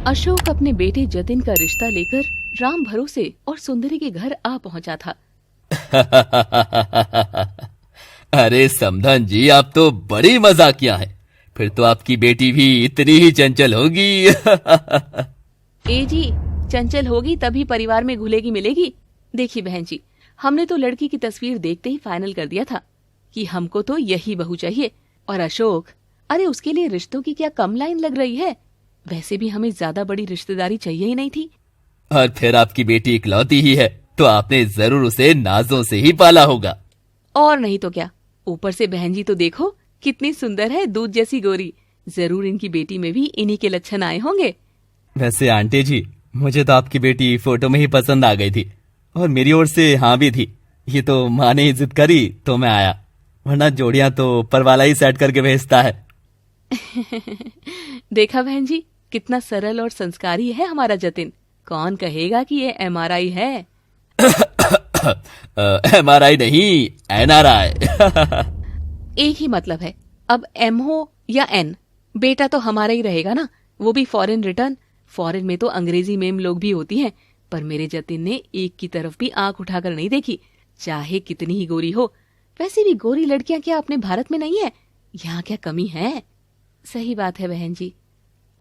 अशोक अपने बेटे जतिन का रिश्ता लेकर राम भरोसे और सुंदरी के घर आ पहुंचा था। अरे समधन जी, आप तो बड़ी मजाकिया हैं। फिर तो आपकी बेटी भी इतनी ही चंचल होगी। ए जी, चंचल होगी तभी परिवार में घुलेगी मिलेगी। देखिए बहन जी, हमने तो लड़की की तस्वीर देखते ही फाइनल कर दिया था कि हमको तो यही बहू चाहिए। और अशोक, अरे उसके लिए रिश्तों की क्या कम लाइन लग रही है? वैसे भी हमें ज्यादा बड़ी रिश्तेदारी चाहिए ही नहीं थी। और फिर आपकी बेटी इकलौती ही है तो आपने जरूर उसे नाजों से ही पाला होगा। और नहीं तो क्या, ऊपर से बहन जी तो देखो कितनी सुंदर है, दूध जैसी गोरी। जरूर इनकी बेटी में भी इन्हीं के लक्षण आए होंगे। वैसे आंटी जी, मुझे तो आपकी बेटी फोटो में ही पसंद आ गई थी और मेरी ओर से हाँ भी थी। ये तो माँ ने ही जिद करी तो मैं आया, वरना जोड़ियां तो ऊपर वाला ही सेट करके भेजता है। देखा बहन जी, कितना सरल और संस्कारी है हमारा जतिन। कौन कहेगा कि ये MRI है? MRI नहीं, NRI। एक ही मतलब है। अब M हो या N, बेटा तो हमारा ही रहेगा ना, वो भी फॉरेन रिटर्न। फॉरेन में तो अंग्रेजी मेम लोग भी होती हैं, पर मेरे जतिन ने एक की तरफ भी आंख उठाकर नहीं देखी, चाहे कितनी ही गोरी हो। वैसे भी गोरी लड़कियां क्या अपने भारत में नहीं है? यहाँ क्या कमी है? सही बात है बहन जी।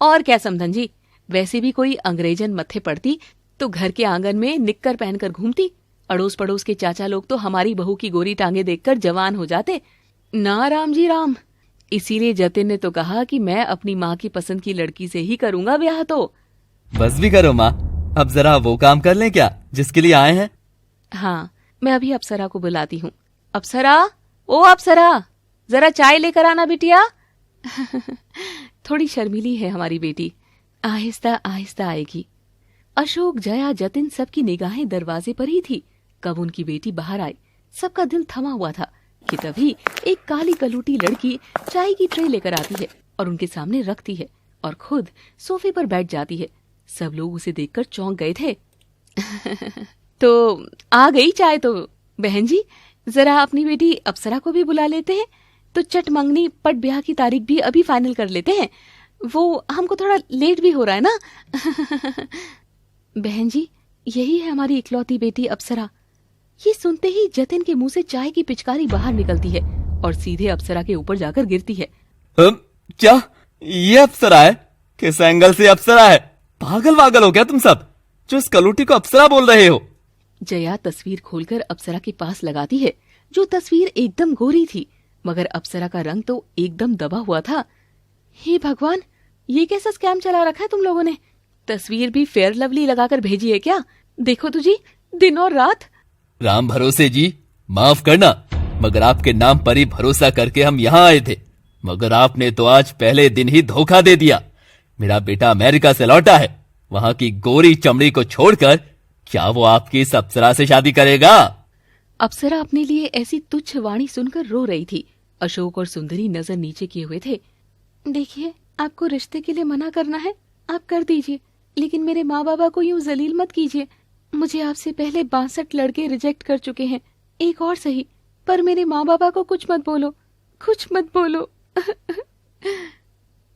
और क्या समधन जी, वैसे भी कोई अंग्रेजन मत्थे पड़ती तो घर के आंगन में निक्कर पहनकर घूमती। अड़ोस पड़ोस के चाचा लोग तो हमारी बहू की गोरी टांगे देखकर जवान हो जाते। ना राम जी राम। इसीलिए जतिन ने तो कहा कि मैं अपनी माँ की पसंद की लड़की से ही करूंगा ब्याह। तो बस भी करो माँ, अब जरा वो काम कर लें क्या जिसके लिए आए हैं। हाँ, मैं अभी अप्सरा को बुलाती हूँ। अप्सरा, ओ अप्सरा, जरा चाय लेकर आना बिटिया। थोड़ी शर्मीली है हमारी बेटी, आहिस्ता आहिस्ता आएगी। अशोक, जया, जतिन सबकी निगाहें दरवाजे पर ही थी। कब उनकी बेटी बाहर आई, सबका दिल थमा हुआ था कि तभी एक काली कलूटी लड़की चाय की ट्रे लेकर आती है और उनके सामने रखती है और खुद सोफे पर बैठ जाती है। सब लोग उसे देखकर चौंक गए थे। तो आ गई चाय तो। बहन जी, जरा अपनी बेटी अप्सरा को भी बुला लेते हैं, तो चट मंगनी पट ब्याह की तारीख भी अभी फाइनल कर लेते हैं। वो हमको थोड़ा लेट भी हो रहा है ना। बहन जी, यही है हमारी इकलौती बेटी अप्सरा। ये सुनते ही जतिन के मुंह से चाय की पिचकारी बाहर निकलती है और सीधे अप्सरा के ऊपर जाकर गिरती है। क्या ये अप्सरा है? किस एंगल से अप्सरा है? पागल वागल हो क्या तुम सब, जो इस कलूटी को अप्सरा बोल रहे हो? जया तस्वीर खोलकर अप्सरा के पास लगाती है, जो तस्वीर एकदम गोरी थी, मगर अप्सरा का रंग तो एकदम दबा हुआ था। हे भगवान, ये कैसा स्कैम चला रखा है तुम लोगों ने? तस्वीर भी फेयर लवली लगाकर भेजी है क्या? देखो तुझी, दिन और रात। राम भरोसे जी, माफ करना, मगर आपके नाम पर ही भरोसा करके हम यहाँ आए थे, मगर आपने तो आज पहले दिन ही धोखा दे दिया। मेरा बेटा अमेरिका से लौटा है, वहाँ की गोरी चमड़ी को छोड़कर क्या वो आपकी इस अप्सरा से शादी करेगा? अप्सरा अपने लिए ऐसी तुच्छ वाणी सुनकर रो रही थी। अशोक और सुंदरी नजर नीचे किए हुए थे। देखिए, आपको रिश्ते के लिए मना करना है, आप कर दीजिए, लेकिन मेरे माँ बाबा को यूं जलील मत कीजिए। मुझे आपसे पहले 62 लड़के रिजेक्ट कर चुके हैं, एक और सही, पर मेरे माँ बाबा को कुछ मत बोलो, कुछ मत बोलो।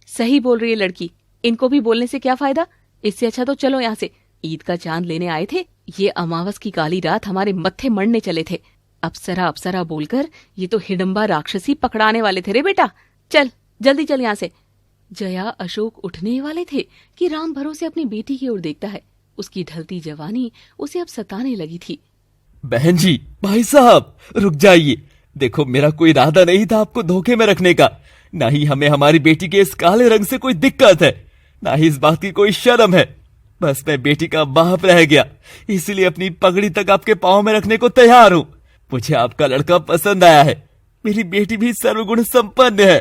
सही बोल रही है लड़की, इनको भी बोलने से क्या फायदा? इससे अच्छा तो चलो यहाँ से। ईद का चांद लेने आए थे, ये अमावस की काली रात हमारे मत्थे मरने चले थे। अप्सरा अप्सरा बोलकर ये तो हिडम्बा राक्षसी पकड़ाने वाले थे रे बेटा। चल जल्दी चल यहाँ से। जया, अशोक उठने वाले थे कि राम भरोसे अपनी बेटी की ओर देखता है। उसकी ढलती जवानी उसे अब सताने लगी थी। बहन जी, भाई साहब, रुक जाइए। देखो, मेरा कोई इरादा नहीं था आपको धोखे में रखने का। ना ही हमें हमारी बेटी के इस काले रंग से कोई दिक्कत है, ना ही इस बात की कोई शर्म है। बस मैं बेटी का बाप रह गया, इसलिए अपनी पगड़ी तक आपके पाँव में रखने को तैयार हूँ। मुझे आपका लड़का पसंद आया है, मेरी बेटी भी सर्वगुण संपन्न है।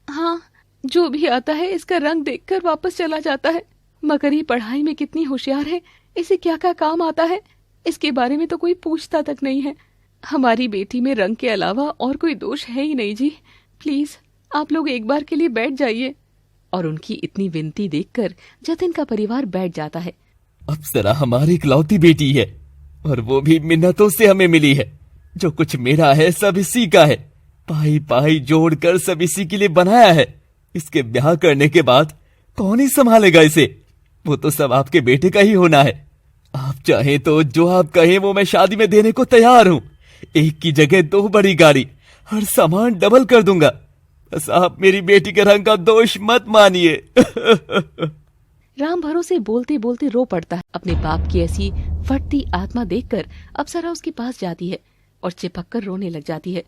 हाँ, जो भी आता है इसका रंग देखकर वापस चला जाता है, मगर ये पढ़ाई में कितनी होशियार है, इसे क्या क्या काम आता है, इसके बारे में तो कोई पूछता तक नहीं है। हमारी बेटी में रंग के अलावा और कोई दोष है ही नहीं जी। प्लीज आप लोग एक बार के लिए बैठ जाइए। और उनकी इतनी विनती देखकर जतिन का परिवार बैठ जाता है। अप्सरा हमारी इकलौती बेटी है, और वो भी मिन्नतों से हमें मिली है। जो कुछ मेरा है सब इसी का है, पाई पाई जोड़कर सब इसी के लिए बनाया है। इसके ब्याह करने के बाद कौन ही संभालेगा इसे? वो तो सब आपके बेटे का ही होना है। आप चाहें तो जो आप कहें वो मैं शादी में देने को तैयार हूं। एक की जगह 2 बड़ी गाड़ी, हर सामान डबल कर दूंगा। बस आप मेरी बेटी के रंग का दोष मत मानिए। राम भरोसे बोलते बोलते रो पड़ता है। अपने बाप की ऐसी फटती आत्मा देखकर अप्सरा उसके पास जाती है और चिपक कर रोने लग जाती है।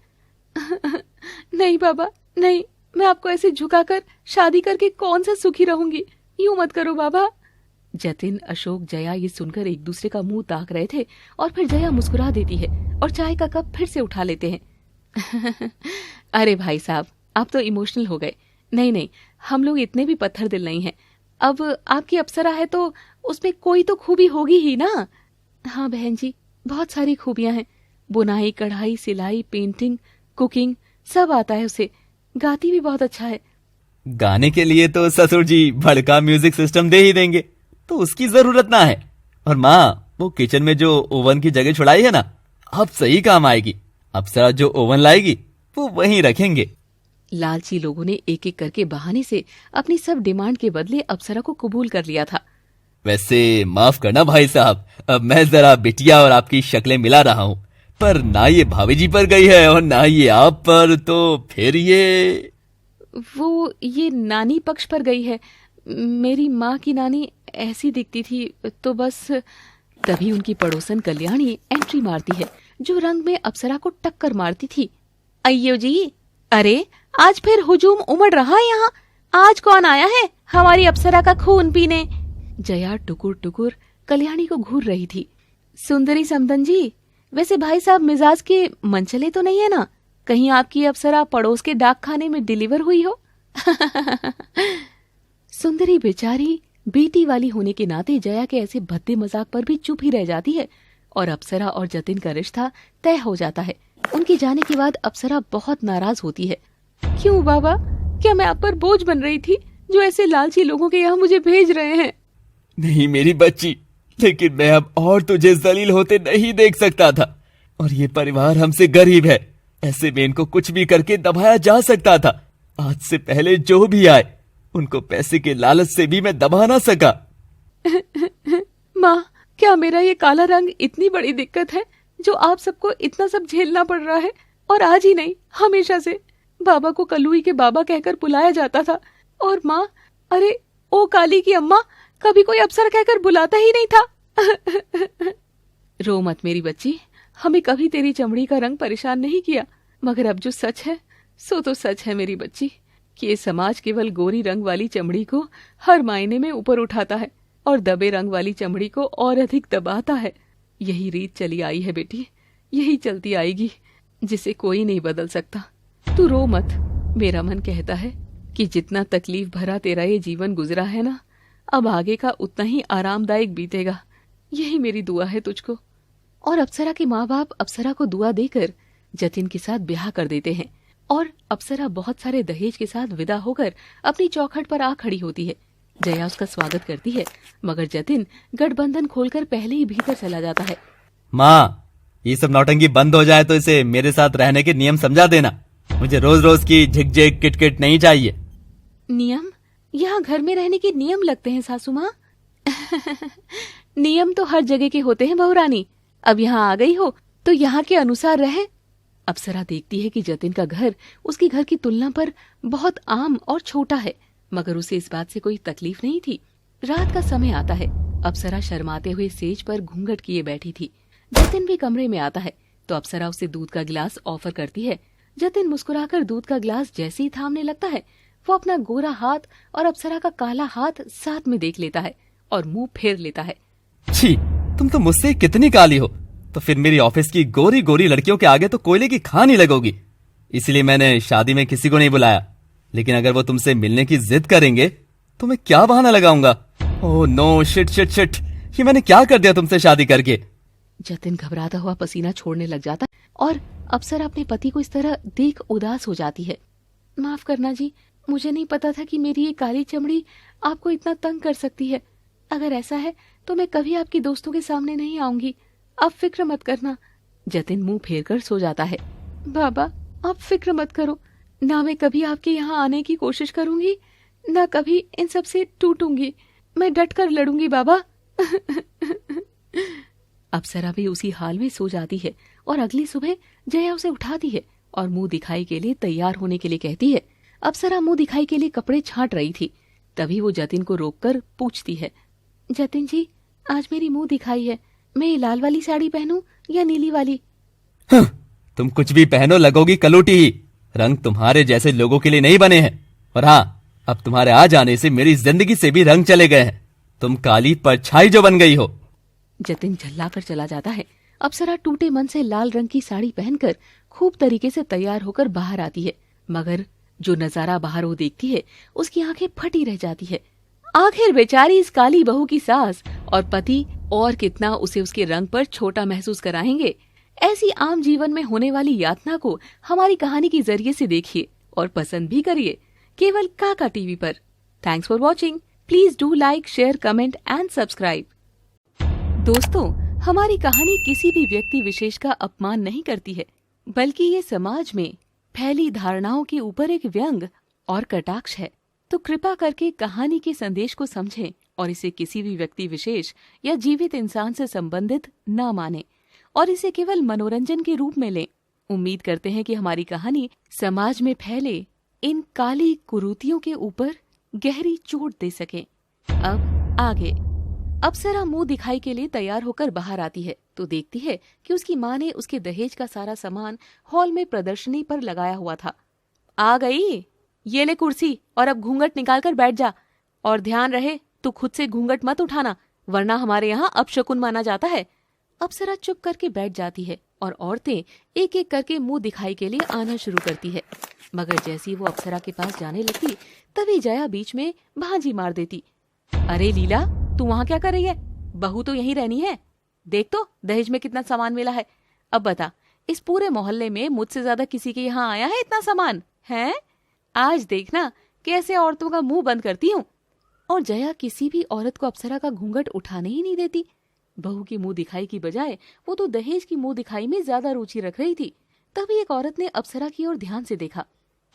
नहीं बाबा, नहीं, मैं आपको ऐसे झुकाकर शादी करके कौन सा सुखी रहूंगी। यूं मत करो बाबा। जतिन, अशोक, जया ये सुनकर एक दूसरे का मुंह ताक रहे थे और फिर जया मुस्कुरा देती है और चाय का कप फिर से उठा लेते हैं। अरे भाई साहब, आप तो इमोशनल हो गए। नहीं नहीं, हम लोग इतने भी पत्थर दिल नहीं हैं। अब आपकी अप्सरा है तो उसमें कोई तो खूबी होगी ही ना। हाँ बहन जी, बहुत सारी खूबियां हैं। बुनाई, कढ़ाई, सिलाई, पेंटिंग, कुकिंग सब आता है उसे। गाती भी बहुत अच्छा है। गाने के लिए तो ससुर जी भड़का म्यूजिक सिस्टम दे ही देंगे, तो उसकी जरूरत ना है। और माँ, वो किचन में जो ओवन की जगह छुड़ाई है ना, अब सही काम आएगी। अप्सरा जो ओवन लाएगी वो वहीं रखेंगे। लालची लोगों ने एक एक करके बहाने से अपनी सब डिमांड के बदले अप्सरा को कबूल कर लिया था। वैसे माफ करना भाई साहब, अब मैं जरा बिटिया और आपकी शक्लें मिला रहा हूँ, पर ना ये भाभी जी पर गई है और ना ये आप पर, तो फिर ये नानी पक्ष पर गई है। मेरी माँ की नानी ऐसी दिखती थी, तो बस। तभी उनकी पड़ोसन कल्याणी एंट्री मारती है, जो रंग में अप्सरा को टक्कर मारती थी। अय्यो जी, अरे आज फिर हुजूम उमड़ रहा है यहाँ। आज कौन आया है हमारी अप्सरा का खून पीने? जया टुकुर टुकुर कल्याणी को घूर रही थी। सुंदरी समदन जी, वैसे भाई साहब मिजाज के मनचले तो नहीं है ना? कहीं आपकी अप्सरा पड़ोस के डाक खाने में डिलीवर हुई हो? सुंदरी बेचारी बेटी वाली होने के नाते जया के ऐसे भद्दे मजाक पर भी चुप ही रह जाती है और अप्सरा और जतिन का रिश्ता तय हो जाता है। उनके जाने के बाद अप्सरा बहुत नाराज होती है। क्यों बाबा, क्या मैं आप पर बोझ बन रही थी जो ऐसे लालची लोगों के यहाँ मुझे भेज रहे हैं? नहीं मेरी बच्ची, लेकिन मैं अब और तुझे जलील होते नहीं देख सकता था। और ये परिवार हमसे गरीब है, ऐसे में इनको कुछ भी करके दबाया जा सकता था। आज से पहले जो भी आए उनको पैसे के लालच से भी मैं दबा ना सका। माँ, क्या मेरा ये काला रंग इतनी बड़ी दिक्कत है जो आप सबको इतना सब झेलना पड़ रहा है? और आज ही नहीं, हमेशा से बाबा को कलुई के बाबा कहकर बुलाया जाता था। और माँ, अरे ओ काली की अम्मा, कभी कोई अप्सरा कहकर बुलाता ही नहीं था। रो मत मेरी बच्ची, हमें कभी तेरी चमड़ी का रंग परेशान नहीं किया, मगर अब जो सच है सो तो सच है मेरी बच्ची, कि ये समाज केवल गोरी रंग वाली चमड़ी को हर मायने में ऊपर उठाता है और दबे रंग वाली चमड़ी को और अधिक दबाता है। यही रीत चली आई है बेटी, यही चलती आएगी, जिसे कोई नहीं बदल सकता। तू रो मत। मेरा मन कहता है कि जितना तकलीफ भरा तेरा ये जीवन गुजरा है ना, अब आगे का उतना ही आरामदायक बीतेगा। यही मेरी दुआ है तुझको। और अप्सरा के माँ बाप अप्सरा को दुआ देकर जतिन के साथ ब्याह कर देते हैं और अप्सरा बहुत सारे दहेज के साथ विदा होकर अपनी चौखट पर आ खड़ी होती है। जया उसका स्वागत करती है, मगर जतिन गठबंधन खोलकर पहले ही भीतर चला जाता है। माँ, ये सब नौटंकी बंद हो जाए तो इसे मेरे साथ रहने के नियम समझा देना। मुझे रोज रोज की झिकझिक किटकिट नहीं चाहिए। नियम? यहाँ घर में रहने के नियम लगते हैं सासू माँ? नियम तो हर जगह के होते हैं बहुरानी। अब यहाँ आ गई हो तो यहाँ के अनुसार रहे। अप्सरा देखती है कि जतिन का घर उसके घर की तुलना पर बहुत आम और छोटा है, मगर उसे इस बात से कोई तकलीफ नहीं थी। रात का समय आता है। अप्सरा शर्माते हुए सेज पर घूंघट किए बैठी थी। जतिन भी कमरे में आता है तो अप्सरा उसे दूध का गिलास ऑफर करती है। जतिन मुस्कुराकर दूध का गिलास जैसे ही थामने लगता है, वो अपना गोरा हाथ और अप्सरा का काला हाथ साथ में देख लेता है और मुंह फेर लेता है। छी, तुम तो मुझसे कितनी काली हो, तो फिर मेरी ऑफिस की गोरी गोरी लड़कियों के आगे तो कोयले की खान ही लगोगी। इसलिए मैंने शादी में किसी को नहीं बुलाया। लेकिन अगर वो तुमसे मिलने की जिद करेंगे तो मैं क्या बहाना लगाऊंगा? Oh no, shit shit shit, ये मैंने क्या कर दिया तुमसे शादी करके? जतिन घबराता हुआ पसीना छोड़ने लग जाता है और अप्सरा अपने पति को इस तरह देख उदास हो जाती है। माफ करना जी, मुझे नहीं पता था कि मेरी ये काली चमड़ी आपको इतना तंग कर सकती है। अगर ऐसा है तो मैं कभी आपके दोस्तों के सामने नहीं आऊंगी, आप फिक्र मत करना। जतिन मुंह फेर कर सो जाता है। बाबा, आप फिक्र मत करो, ना मैं कभी आपके यहाँ आने की कोशिश करूंगी, ना कभी इन सब से टूटूंगी। मैं डट कर लड़ूंगी बाबा। अप्सरा भी उसी हाल में सो जाती है और अगली सुबह जया उसे उठाती है और मुंह दिखाई के लिए तैयार होने के लिए कहती है। अप्सरा मुंह दिखाई के लिए कपड़े छांट रही थी, तभी वो जतिन को रोककर पूछती है, जतिन जी आज मेरी मुंह दिखाई है, मैं ये लाल वाली साड़ी पहनूं या नीली वाली? तुम कुछ भी पहनो लगोगी कलूटी ही। रंग तुम्हारे जैसे लोगों के लिए नहीं बने हैं। और हाँ, अब तुम्हारे आ जाने से मेरी जिंदगी से भी रंग चले गए हैं। तुम काली परछाई जो बन गई हो। जतिन झल्लाकर चला जाता है। अप्सरा टूटे मन से लाल रंग की साड़ी पहनकर खूब तरीके से तैयार होकर बाहर आती है, मगर जो नजारा बाहर वो देखती है उसकी आंखें फटी रह जाती है। आखिर बेचारी इस काली बहू की सास और पति और कितना उसे उसके रंग पर छोटा महसूस कराएंगे। ऐसी आम जीवन में होने वाली यातना को हमारी कहानी के जरिए से देखिए और पसंद भी करिए, केवल काका टीवी पर। Thanks for watching. Please do like, share, comment and subscribe. दोस्तों, हमारी कहानी किसी भी व्यक्ति विशेष का अपमान नहीं करती है, बल्कि ये समाज में फैली धारणाओं के ऊपर एक व्यंग और कटाक्ष है। तो कृपा करके कहानी के संदेश को समझें और इसे किसी भी व्यक्ति विशेष या जीवित इंसान से संबंधित न माने और इसे केवल मनोरंजन के रूप में लें। उम्मीद करते हैं कि हमारी कहानी समाज में फैले इन काली कुरीतियों के ऊपर गहरी चोट दे सके। अब आगे। अप्सरा मुंह दिखाई के लिए तैयार होकर बाहर आती है तो देखती है कि उसकी माँ ने उसके दहेज का सारा सामान हॉल में प्रदर्शनी पर लगाया हुआ था। आ गई, ये ले कुर्सी और अब घूंघट निकाल कर बैठ जा, और ध्यान रहे तू खुद से घूंघट मत उठाना, वरना हमारे यहाँ अपशकुन माना जाता है। अप्सरा चुप करके बैठ जाती है और औरतें एक एक करके मुंह दिखाई के लिए आना शुरू करती है, मगर जैसी वो अप्सरा के पास जाने लगती तभी जया बीच में भांजी मार देती। अरे लीला, तू वहाँ क्या कर रही है? बहू तो यहीं रहनी है। देख तो दहेज में कितना सामान मिला है। अब बता, इस पूरे मोहल्ले में मुझसे ज्यादा किसी के यहाँ आया है इतना सामान है? आज देखना कैसे औरतों का मुंह बंद करती हूँ। और जया किसी भी औरत को अप्सरा का घूंघट उठाने ही नहीं देती। बहू की मुंह दिखाई की बजाय वो तो दहेज की मुंह दिखाई में ज्यादा रुचि रख रही थी। तभी एक औरत ने अप्सरा की ओर ध्यान से देखा।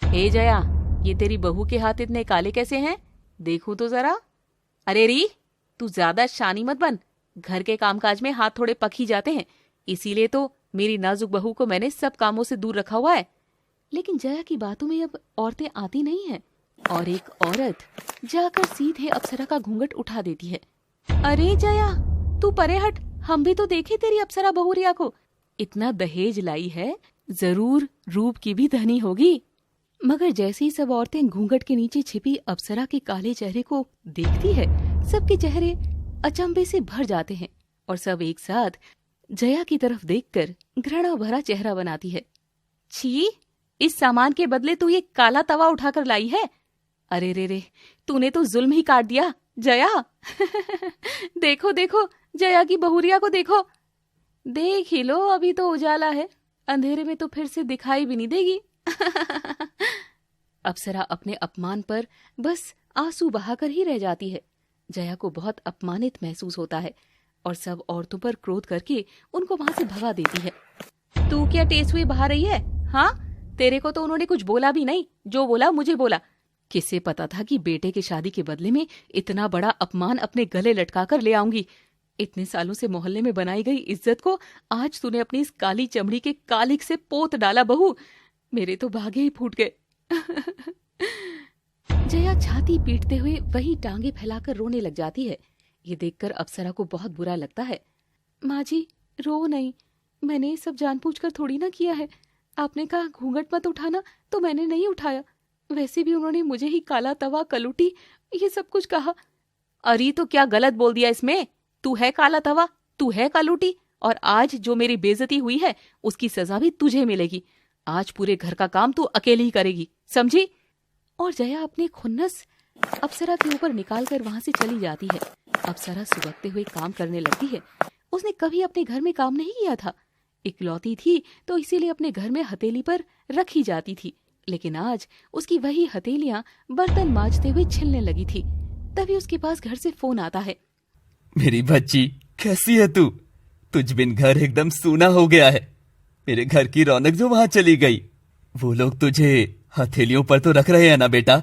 हे जया, ये तेरी बहू के हाथ इतने काले कैसे हैं? देखूं तो जरा। अरे री, तू ज्यादा शानी मत बन। घर के कामकाज में हाथ थोड़े पक ही जाते हैं, इसीलिए तो मेरी नाजुक बहू को मैंने सब कामों से दूर रखा हुआ है। लेकिन जया की बातों में अब औरतें आती नहीं हैं और एक औरत जाकर सीधे अप्सरा का घूंघट उठा देती है। अरे जया, तू परे हट, हम भी तो देखे तेरी अप्सरा बहुरिया को। इतना दहेज लाई है, जरूर रूप की भी धनी होगी। मगर जैसे ही सब औरतें घूंघट के नीचे छिपी अप्सरा के काले चेहरे को देखती है, सबके चेहरे अचंभे से भर जाते हैं और सब एक साथ जया की तरफ देखकर घृणा भरा चेहरा बनाती है। छी, इस सामान के बदले तू ये काला तवा उठाकर लाई है? अरे रे रे, तूने तो जुल्म ही काट दिया जया। देखो देखो, जया की बहुरिया को देखो। देख ही लो, अभी तो उजाला है, अंधेरे में तो फिर से दिखाई भी नहीं देगी। अप्सरा अपने अपमान पर बस आंसू बहाकर ही रह जाती है। जया को बहुत अपमानित महसूस होता है और सब औरतों पर क्रोध करके उनको वहां से भगा देती है। तू क्या टेस्ट हुई बहा रही है? हाँ, तेरे को तो उन्होंने कुछ बोला भी नहीं, जो बोला मुझे बोला। किसे पता था कि बेटे की शादी के बदले में इतना बड़ा अपमान अपने गले लटका कर ले आऊंगी। इतने सालों से मोहल्ले में बनाई गई इज्जत को आज तूने अपनी इस काली चमड़ी के कालिक से पोत डाला बहू। मेरे तो भागे ही फूट गए। जया छाती पीटते हुए वही टांगे फैलाकर रोने लग जाती है। ये देखकर अप्सरा को बहुत बुरा लगता है। माँ जी, रो नहीं, मैंने ये सब जानबूझकर थोड़ी ना किया है। आपने कहा घूंघट मत उठाना तो मैंने नहीं उठाया। वैसे भी उन्होंने मुझे ही काला तवा, कलूटी, ये सब कुछ कहा। अरे तो क्या गलत बोल दिया इसमें? तू है काला तवा, तू है कलूटी, और आज जो मेरी बेइज्जती हुई है उसकी सजा भी तुझे मिलेगी। आज पूरे घर का काम तू अकेली ही करेगी, समझी? और जया अपने खुन्नस अप्सरा के ऊपर निकालकर वहां से चली जाती है। अप्सरा सुबकते हुए काम करने लगती है। उसने कभी अपने घर में काम नहीं किया था। इकलौती थी तो इसीलिए अपने घर में हथेली पर रखी जाती थी, लेकिन आज उसकी वही हथेलियां बर्तन मांजते हुए छिलने लगी थी। तभी उसके पास घर से फोन आता है। मेरी बच्ची, कैसी है तू? तुझ बिन घर एकदम सूना हो गया है। मेरे घर की रौनक जो वहां चली गई। वो लोग तुझे हथेलियों पर तो रख रहे हैं ना बेटा?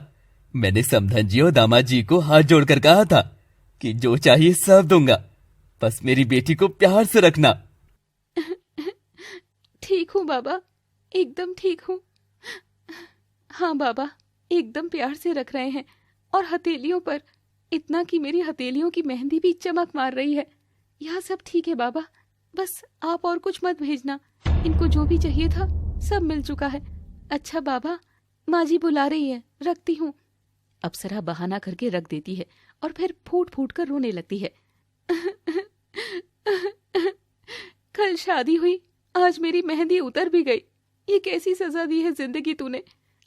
मैंने समधन जी और दामाद जी को हाथ जोड़कर कहा था कि जो चाहिए सब दूंगा, बस मेरी बेटी को प्यार से रखना। ठीक हूँ बाबा, एकदम ठीक हूँ। हाँ बाबा, एकदम प्यार से रख रहे हैं, और हथेलियों पर इतना कि मेरी हथेलियों की मेहंदी भी चमक मार रही है। यह सब ठीक है बाबा, बस आप और कुछ मत भेजना। इनको जो भी चाहिए था सब मिल चुका है। अच्छा बाबा, माँ जी बुला रही है, रखती हूँ। अप्सरा बहाना करके रख देती है और फिर फूट फूट कर रोने लगती है। कल शादी हुई, आज मेरी मेहंदी उतर भी गई। ये कैसी सजा दी है जिंदगी तूने।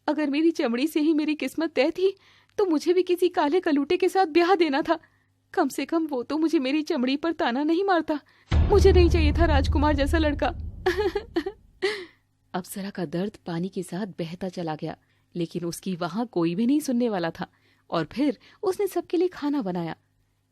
अगर मेरी चमड़ी से ही मेरी किस्मत तय थी तो मुझे भी किसी काले कलूटे के साथ ब्याह देना था। कम से कम वो तो मुझे मेरी चमड़ी पर ताना नहीं मारता। मुझे नहीं चाहिए था राजकुमार जैसा लड़का। अप्सरा का दर्द पानी के साथ बहता चला गया, लेकिन उसकी वहां कोई भी नहीं सुनने वाला था। और फिर उसने सबके लिए खाना बनाया।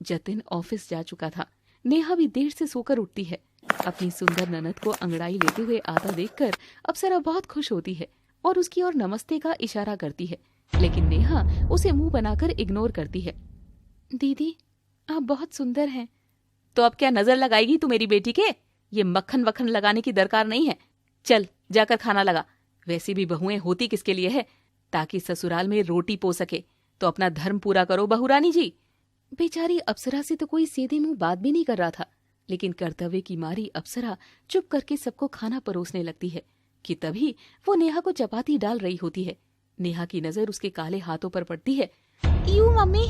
जतिन ऑफिस जा चुका था। नेहा भी देर से सोकर उठती है। अपनी सुंदर ननद को अंगड़ाई लेते हुए आता देखकर अप्सरा बहुत खुश होती है और उसकी ओर नमस्ते का इशारा करती है, लेकिन नेहा उसे मुंह बनाकर इग्नोर करती है। दीदी, आप बहुत सुंदर हैं। तो अब क्या नजर लगाएगी तू मेरी बेटी के? ये मक्खन वक्खन लगाने की दरकार नहीं है। चल जाकर खाना लगा। वैसे भी बहुएं होती किसके लिए है? ताकि ससुराल में रोटी पो सके। तो अपना धर्म पूरा करो बहुरानी जी। बेचारी अप्सरा से तो कोई सीधे मुंह बात भी नहीं कर रहा था, लेकिन कर्तव्य की मारी अप्सरा चुप करके सबको खाना परोसने लगती है कि तभी वो नेहा को चपाती डाल रही होती है। नेहा की नजर उसके काले हाथों पर पड़ती है। यू मम्मी,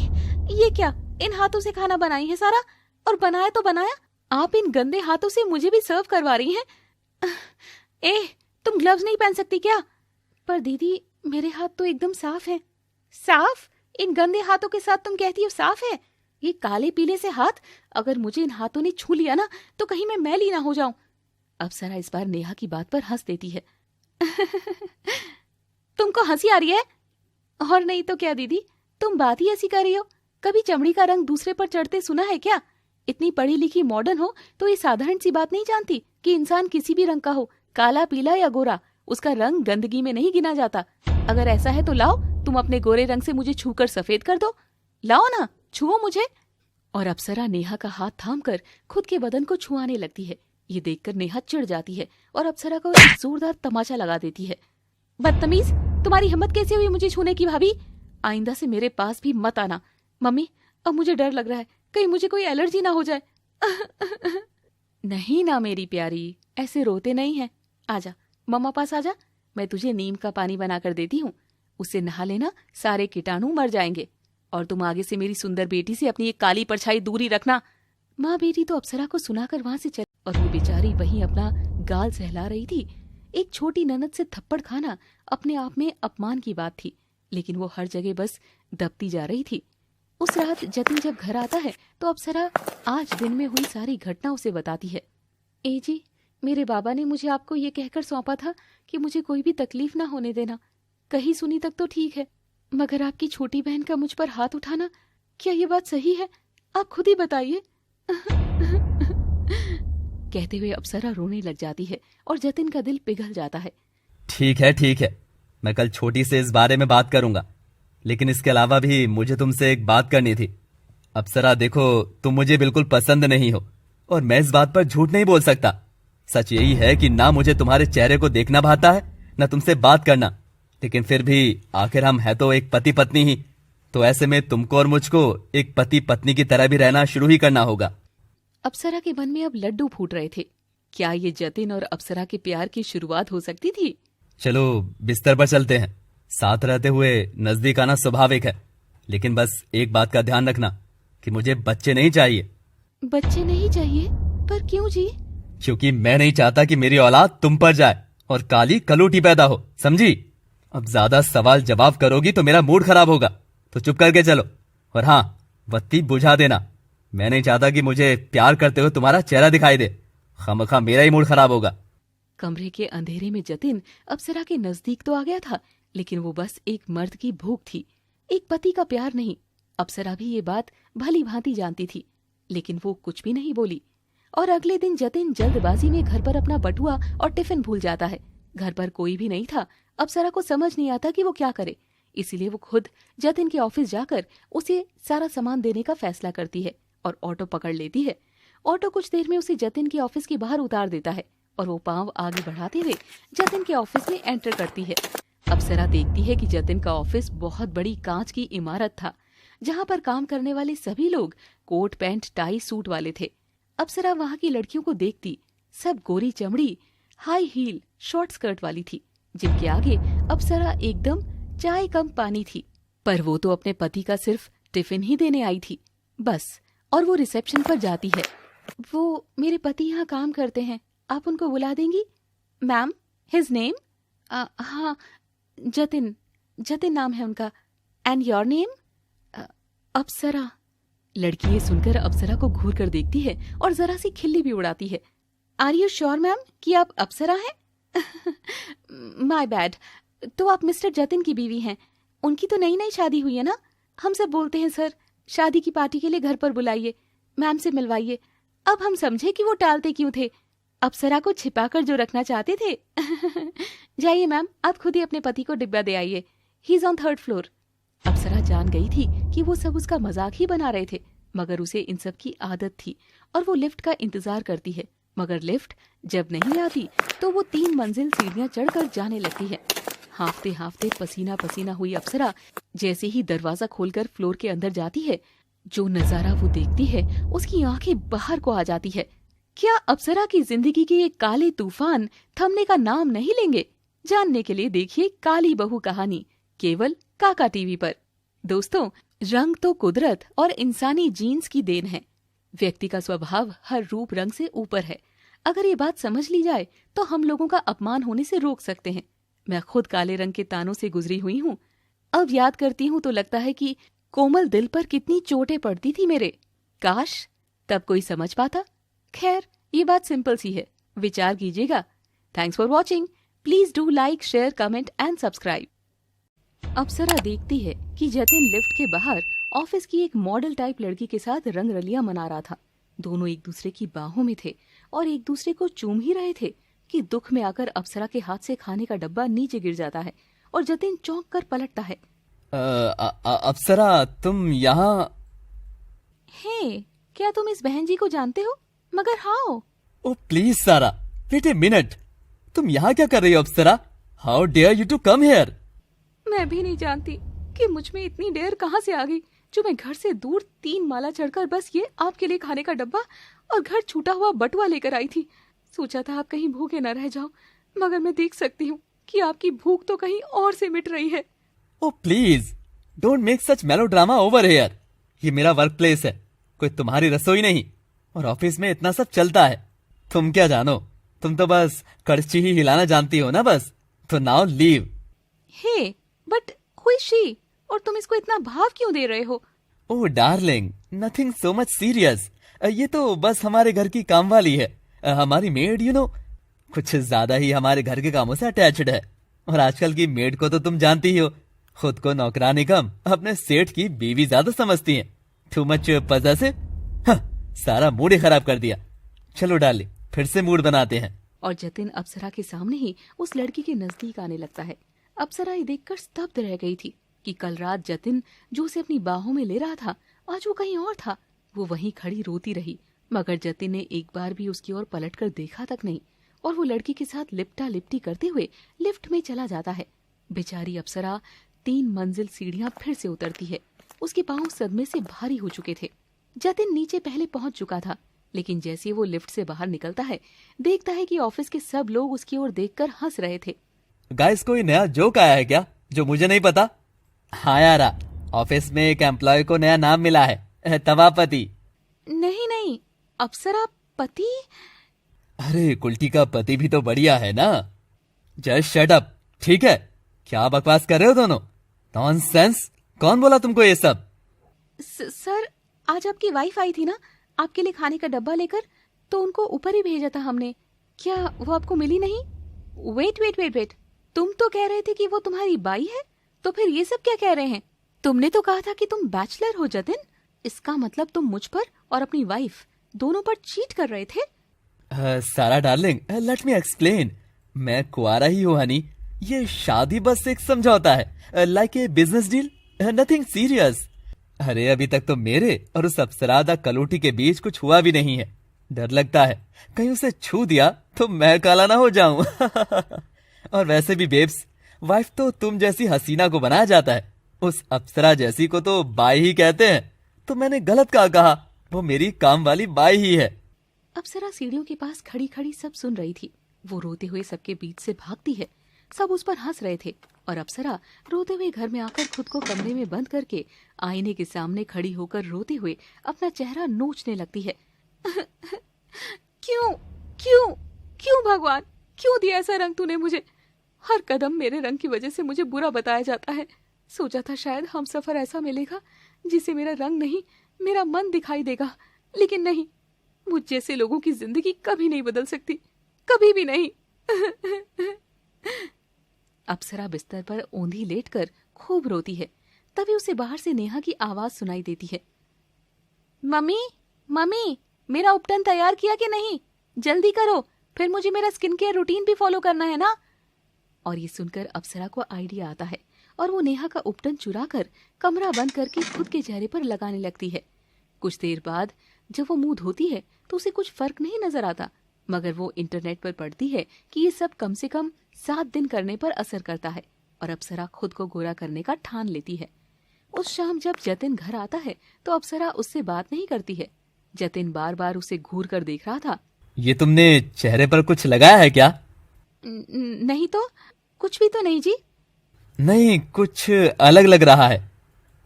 ये क्या? इन हाथों से खाना बनाई है सारा? और बनाया तो बनाया, आप इन गंदे हाथों से मुझे भी सर्व करवा रही हैं। ए, तुम ग्लव्स नहीं पहन सकती क्या? पर दीदी, मेरे हाथ तो एकदम साफ हैं। साफ? इन गंदे हाथों के साथ तुम कहती हो साफ है? ये काले पीले से हाथ, अगर मुझे इन हाथों ने छू लिया ना तो कहीं मैं मैली ना हो जाऊं। अप्सरा इस बार नेहा की बात पर हंस देती है। तुमको हंसी आ रही है? और नहीं तो क्या दीदी, तुम बात ही ऐसी कर रही हो। कभी चमड़ी का रंग दूसरे पर चढ़ते सुना है क्या? इतनी पढ़ी लिखी मॉडर्न हो तो ये साधारण सी बात नहीं जानती कि इंसान किसी भी रंग का हो, काला पीला या गोरा, उसका रंग गंदगी में नहीं गिना जाता। अगर ऐसा है तो लाओ, तुम अपने गोरे रंग से मुझे छूकर सफेद कर दो। लाओ ना, छुओ मुझे। और अप्सरा नेहा का हाथ थामकर खुद के बदन को छुआने लगती है। ये देखकर नेहा चिढ़ जाती है और अप्सरा को एक जोरदार तमाचा लगा देती है। बदतमीज, तुम्हारी हिम्मत कैसे हुई मुझे छूने की भाभी? आइंदा से मेरे पास भी मत आना। मम्मी, अब मुझे डर लग रहा है, कहीं मुझे कोई एलर्जी ना हो जाए। नहीं ना मेरी प्यारी, ऐसे रोते नहीं है। आजा, मम्मा पास आजा, मैं तुझे नीम का पानी बनाकर देती हूँ। उससे नहा लेना, सारे कीटाणु मर जाएंगे। और तुम आगे से मेरी सुंदर बेटी से अपनी एक काली परछाई दूरी रखना। माँ बेटी तो अप्सरा को सुनाकर वहां से चली और वो बेचारी वहीं अपना गाल सहला रही थी। एक छोटी ननद से थप्पड़ खाना अपने आप में अपमान की बात थी, लेकिन वो हर जगह बस दबती जा रही थी। उस रात जतिन जब घर आता है तो अप्सरा आज दिन में हुई सारी घटना उसे बताती है। ए जी, मेरे बाबा ने मुझे आपको ये कहकर सौंपा था कि मुझे कोई भी तकलीफ ना होने देना। कहीं सुनी तक तो ठीक है, मगर आपकी छोटी बहन का मुझ पर हाथ उठाना, क्या ये बात सही है? आप खुद ही बताइए। कहते हुए अप्सरा रोने लग जाती है और जतिन का दिल पिघल जाता है। ठीक है, मैं कल छोटी से इस बारे में बात करूंगा, लेकिन इसके अलावा भी मुझे तुमसे एक बात करनी थी। अप्सरा देखो, तुम मुझे बिल्कुल पसंद नहीं हो और मैं इस बात पर झूठ नहीं बोल सकता। सच यही है कि ना मुझे तुम्हारे चेहरे को देखना भाता है, ना तुमसे बात करना, लेकिन फिर भी आखिर हम है तो एक पति पत्नी ही, तो ऐसे में तुमको और मुझको एक पति पत्नी की तरह भी रहना शुरू ही करना होगा। अप्सरा के मन में अब लड्डू फूट रहे थे। क्या ये जतिन और अप्सरा के प्यार की शुरुआत हो सकती थी? चलो बिस्तर पर चलते हैं। साथ रहते हुए नजदीक आना स्वाभाविक है, लेकिन बस एक बात का ध्यान रखना कि मुझे बच्चे नहीं चाहिए। बच्चे नहीं चाहिए? पर क्यों जी? क्योंकि मैं नहीं चाहता कि मेरी औलाद तुम पर जाए और काली कलूटी पैदा हो, समझी? अब ज्यादा सवाल जवाब करोगी तो मेरा मूड खराब होगा, तो चुप करके चलो। और हाँ, बत्ती बुझा देना। मैं नहीं चाहता कि मुझे प्यार करते हुए तुम्हारा चेहरा दिखाई दे, खामखा मेरा ही मूड खराब होगा। कमरे के अंधेरे में जतिन अप्सरा के नजदीक तो आ गया था, लेकिन वो बस एक मर्द की भूख थी, एक पति का प्यार नहीं। अप्सरा भी ये बात भली भांति जानती थी, लेकिन वो कुछ भी नहीं बोली। और अगले दिन जतिन जल्दबाजी में घर पर अपना बटुआ और टिफिन भूल जाता है। घर पर कोई भी नहीं था। अप्सरा को समझ नहीं आता कि वो क्या करे। इसीलिए वो खुद जतिन के ऑफिस जाकर उसे सारा सामान देने का फैसला करती है और ऑटो पकड़ लेती है। ऑटो कुछ देर में उसे जतिन के ऑफिस के बाहर उतार देता है और वो पांव आगे बढ़ाते हुए जतिन के ऑफिस में एंटर करती है। अप्सरा देखती है कि जतिन का ऑफिस बहुत बड़ी कांच की इमारत था, जहाँ पर काम करने वाले सभी लोग कोट पैंट टाई सूट वाले थे। अप्सरा वहाँ की लड़कियों को देखती, सब गोरी चमड़ी, हाई हील, शॉर्ट स्कर्ट वाली थी, जिनके आगे अप्सरा एकदम चाय कम पानी थी। पर वो तो अपने पति का सिर्फ टिफिन ही देने आई थी बस। और वो रिसेप्शन पर जाती है। वो मेरे पति यहाँ काम करते हैं, आप उनको बुला देंगी? Ma'am, his name? हाँ, जतिन नाम है उनका। And your name? अप्सरा। लड़की ये सुनकर अप्सरा को घूर कर देखती है और जरा सी खिल्ली भी उड़ाती है। आर यू श्योर मैम कि आप अप्सरा हैं? माय बैड, तो आप मिस्टर जतिन की बीवी हैं। उनकी तो नई नई शादी हुई है ना? हम सब बोलते हैं सर, शादी की पार्टी के लिए घर पर बुलाइए, मैम से मिलवाइए। अब हम समझे कि वो टालते क्यों थे, अप्सरा को छिपाकर जो रखना चाहते थे। जाइए मैम, आप खुद ही अपने पति को डिब्बा दे आइए, he is on 3rd floor. Apsara जान गई थी कि वो सब उसका मजाक ही बना रहे थे, मगर उसे इन सब की आदत थी और वो लिफ्ट का इंतजार करती है। मगर लिफ्ट जब नहीं आती तो वो 3 मंजिल सीढ़ियां चढ़कर जाने लगती है। हांफते हांफते पसीना पसीना हुई अप्सरा जैसे ही दरवाजा खोलकर फ्लोर के अंदर जाती है, जो नजारा वो देखती है उसकी आंखें बाहर को आ जाती है। क्या अप्सरा की जिंदगी के ये काले तूफान थमने का नाम नहीं लेंगे? जानने के लिए देखिए काली बहू कहानी, केवल काका टीवी पर। दोस्तों, रंग तो कुदरत और इंसानी जीन्स की देन है। व्यक्ति का स्वभाव हर रूप रंग से ऊपर है। अगर ये बात समझ ली जाए तो हम लोगों का अपमान होने से रोक सकते हैं। मैं खुद काले रंग के तानों से गुजरी हुई हूँ। अब याद करती हूँ तो लगता है कि कोमल दिल पर कितनी चोटें पड़ती थी मेरे। काश तब कोई समझ पाता। खैर, ये बात सिंपल सी है, विचार कीजिएगा। Thanks for watching. Please do like, share, comment and subscribe. Apsara देखती है कि जतिन लिफ्ट के बाहर ऑफिस की एक मॉडल टाइप लड़की के साथ रंगरलिया मना रहा था। दोनों एक दूसरे की बाहों में थे और एक दूसरे को चूम ही रहे थे कि दुख में आकर अप्सरा के हाथ से खाने का डब्बा नीचे गिर जाता है और जतिन चौंक कर पलटता है। अप्सरा, तुम यहाँ? हे, क्या तुम इस बहन जी को जानते हो? मगर how? Oh please Sara, wait a minute. तुम यहाँ क्या कर रही हो Apsara? How dare you to come here? मैं भी नहीं जानती कि मुझ में इतनी देर कहाँ से आ गई, जो मैं घर से दूर 3 माला चढ़कर बस ये आपके लिए खाने का डब्बा और घर छूटा हुआ बटुआ लेकर आई थी। सोचा था आप कहीं भूखे न रह जाओ, मगर मैं देख सकती हूँ कि आपकी भूख तो कहीं और से मिट रही है। Oh please don't make such melodrama over here. ये मेरा वर्क प्लेस है, कोई तुम्हारी रसोई नहीं। और ऑफिस में इतना सब चलता है, तुम क्या जानो? तुम तो बस कड़छी ही हिलाना जानती हो ना बस। तो now leave. Hey, but who is she? और तुम इसको इतना भाव क्यों दे रहे हो? Oh darling, nothing so much serious. ये तो बस हमारे घर की काम वाली है, हमारी मेड, यू नो। कुछ ज्यादा ही हमारे घर के कामों से अटैच्ड है। और आजकल की मेड को तो तुम जानती ही हो, खुद को नौकरानी कम अपने सेठ की बीवी ज्यादा समझती हैं। Too much possessive. सारा मूड ही खराब कर दिया। चलो डार्लिंग, फिर से मूड बनाते हैं। और जतिन अप्सरा के सामने ही उस लड़की के नजदीक आने लगता है। अप्सरा ये देखकर स्तब्ध रह गई थी कि कल रात जतिन जो उसे अपनी बाहों में ले रहा था, आज वो कहीं और था। वो वहीं खड़ी रोती रही, मगर जतिन ने एक बार भी उसकी ओर पलटकर देखा तक नहीं और वो लड़की के साथ लिपटा लिपटी करते हुए लिफ्ट में चला जाता है। बेचारी अप्सरा 3 मंजिल सीढ़ियां फिर से उतरती है। उसके पांव सदमे से भारी हो चुके थे। जतिन नीचे पहले पहुंच चुका था, लेकिन जैसे वो लिफ्ट से बाहर निकलता है, देखता है कि ऑफिस के सब लोग उसकी ओर देखकर हंस रहे थे। गाइस, कोई नया जोक आया है क्या जो मुझे नहीं पता? हाँ यार, ऑफिस में एक एम्प्लॉय को नया नाम मिला है, तवापति। नहीं, अप्सरा पति? अरे कुल्टी का पति भी तो बढ़िया है ना। जस्ट शट अप, ठीक है? क्या बकवास कर रहे हो दोनों? नॉनसेंस। कौन बोला तुमको ये सब? सर, आज आपकी वाइफ आई थी ना आपके लिए खाने का डब्बा लेकर, तो उनको ऊपर ही भेजा था हमने। क्या वो आपको मिली नहीं? वेट, तुम तो कह रहे थे कि वो तुम्हारी बाई है, तो फिर ये सब क्या कह रहे हैं? तुमने तो कहा था कि तुम बैचलर हो जतिन। इसका मतलब तुम मुझ पर और अपनी वाइफ दोनों पर चीट कर रहे थे। सारा डार्लिंग, लेट मी एक्सप्लेन। मैं कुआरा ही हूँ हनी। ये शादी बस एक समझौता है, like a business deal, nothing serious. अरे अभी तक तो मेरे और उस अप्सरादा कलोटी के बीच कुछ हुआ भी नहीं है। डर लगता है कहीं उसे छू दिया तो मैं काला ना हो जाऊं। और वैसे भी बेब्स, वाइफ तो तुम जैसी हसीना को बनाया जाता है, उस अप्सरा जैसी को तो बाई ही कहते हैं। तो मैंने गलत कहा, वो मेरी काम वाली बाई ही है। अप्सरा सीढ़ियों के पास खड़ी खड़ी सब सुन रही थी। वो रोते हुए सबके बीच से भागती है। सब उस पर हंस रहे थे और अप्सरा रोते हुए घर में आकर खुद को कमरे में बंद करके आईने के सामने खड़ी होकर रोते हुए अपना चेहरा नोचने लगती है। क्यों क्यों क्यों भगवान, क्यों दिया ऐसा रंग तूने मुझे? हर कदम मेरे रंग की वजह से मुझे बुरा बताया जाता है। सोचा था शायद हम सफर ऐसा मिलेगा जिसे मेरा रंग नहीं, मेरा मन दिखाई देगा, लेकिन नहीं। मुझ जैसे लोगों की जिंदगी कभी नहीं बदल सकती, कभी भी नहीं। अप्सरा बिस्तर पर औंधी लेटकर खूब रोती है। तभी उसे बाहर से नेहा की आवाज सुनाई देती है। मम्मी मम्मी, मेरा उपटन तैयार किया कि नहीं? जल्दी करो, फिर मुझे मेरा स्किन केयर रूटीन भी फॉलो करना है ना। और ये सुनकर अप्सरा को आइडिया आता है और वो नेहा का उपटन चुराकर कमरा बंद करके खुद के चेहरे पर लगाने लगती है। कुछ देर बाद जब वो मुंह धोती है तो उसे कुछ फर्क नहीं नजर आता, मगर वो इंटरनेट पर पढ़ती है कि ये सब कम से कम 7 दिन करने पर असर करता है और अप्सरा खुद को गोरा करने का ठान लेती है। उस शाम जब जतिन घर आता है तो अप्सरा उससे बात नहीं करती है। जतिन बार बार उसे घूर कर देख रहा था। ये तुमने चेहरे पर कुछ लगाया है क्या? नहीं तो, कुछ भी तो नहीं जी। नहीं, कुछ अलग लग रहा है।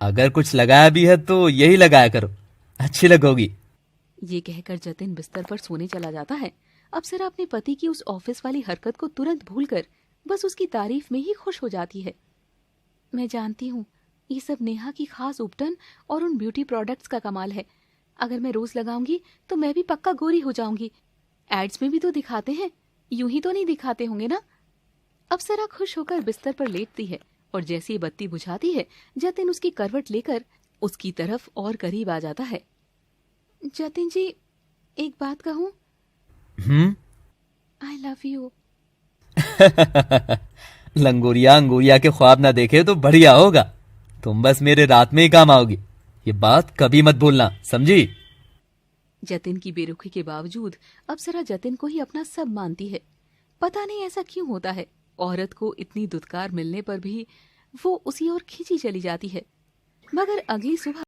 अगर कुछ लगाया भी है तो यही लगाया करो, अच्छी लगोगी। ये कहकर जतिन बिस्तर पर सोने चला जाता है। अप्सरा अपने पति की उस ऑफिस वाली हरकत को तुरंत भूलकर बस उसकी तारीफ में ही खुश हो जाती है। मैं जानती हूँ ये सब नेहा की खास उपटन और उन ब्यूटी प्रोडक्ट्स का कमाल है। अगर मैं रोज लगाऊंगी तो मैं भी पक्का गोरी हो जाऊंगी। एड्स में भी तो दिखाते हैं, यूं ही तो नहीं दिखाते होंगे ना। अप्सरा खुश होकर बिस्तर पर लेटती है और जैसी बत्ती बुझाती है जतिन उसकी करवट लेकर उसकी तरफ और करीब आ जाता है। जतिन जी, एक बात कहूं? I love you. लंगोरिया अंगोरिया के ख्वाब ना देखे तो बढ़िया होगा। तुम बस मेरे रात में ही काम आओगी, ये बात कभी मत भूलना, समझी? जतिन की बेरुखी के बावजूद अप्सरा जतिन को ही अपना सब मानती है। पता नहीं ऐसा क्यों होता है, औरत को इतनी दुत्कार मिलने पर भी वो उसी ओर खींची चली जाती है। मगर अगली सुबह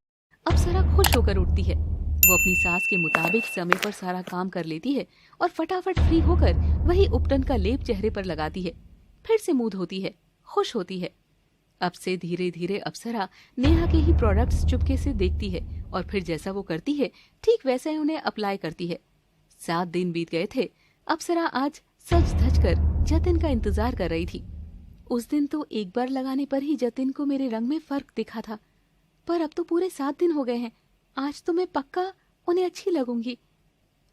अप्सरा खुश होकर उठती है। वो अपनी सास के मुताबिक समय पर सारा काम कर लेती है और फटाफट फ्री होकर वही उपटन का लेप चेहरे पर लगाती है। फिर से मुंह धोती है, खुश होती है। अब से धीरे धीरे अप्सरा नेहा के ही प्रोडक्ट्स चुपके से देखती है और फिर जैसा वो करती है ठीक वैसा ही उन्हें अप्लाई करती है। 7 दिन बीत गए थे। अप्सरा आज सज धज कर जतिन का इंतजार कर रही थी। उस दिन तो एक बार लगाने पर ही जतिन को मेरे रंग में फर्क दिखा था, पर अब तो पूरे 7 दिन हो गए हैं। आज तो मैं पक्का उन्हें अच्छी लगूंगी।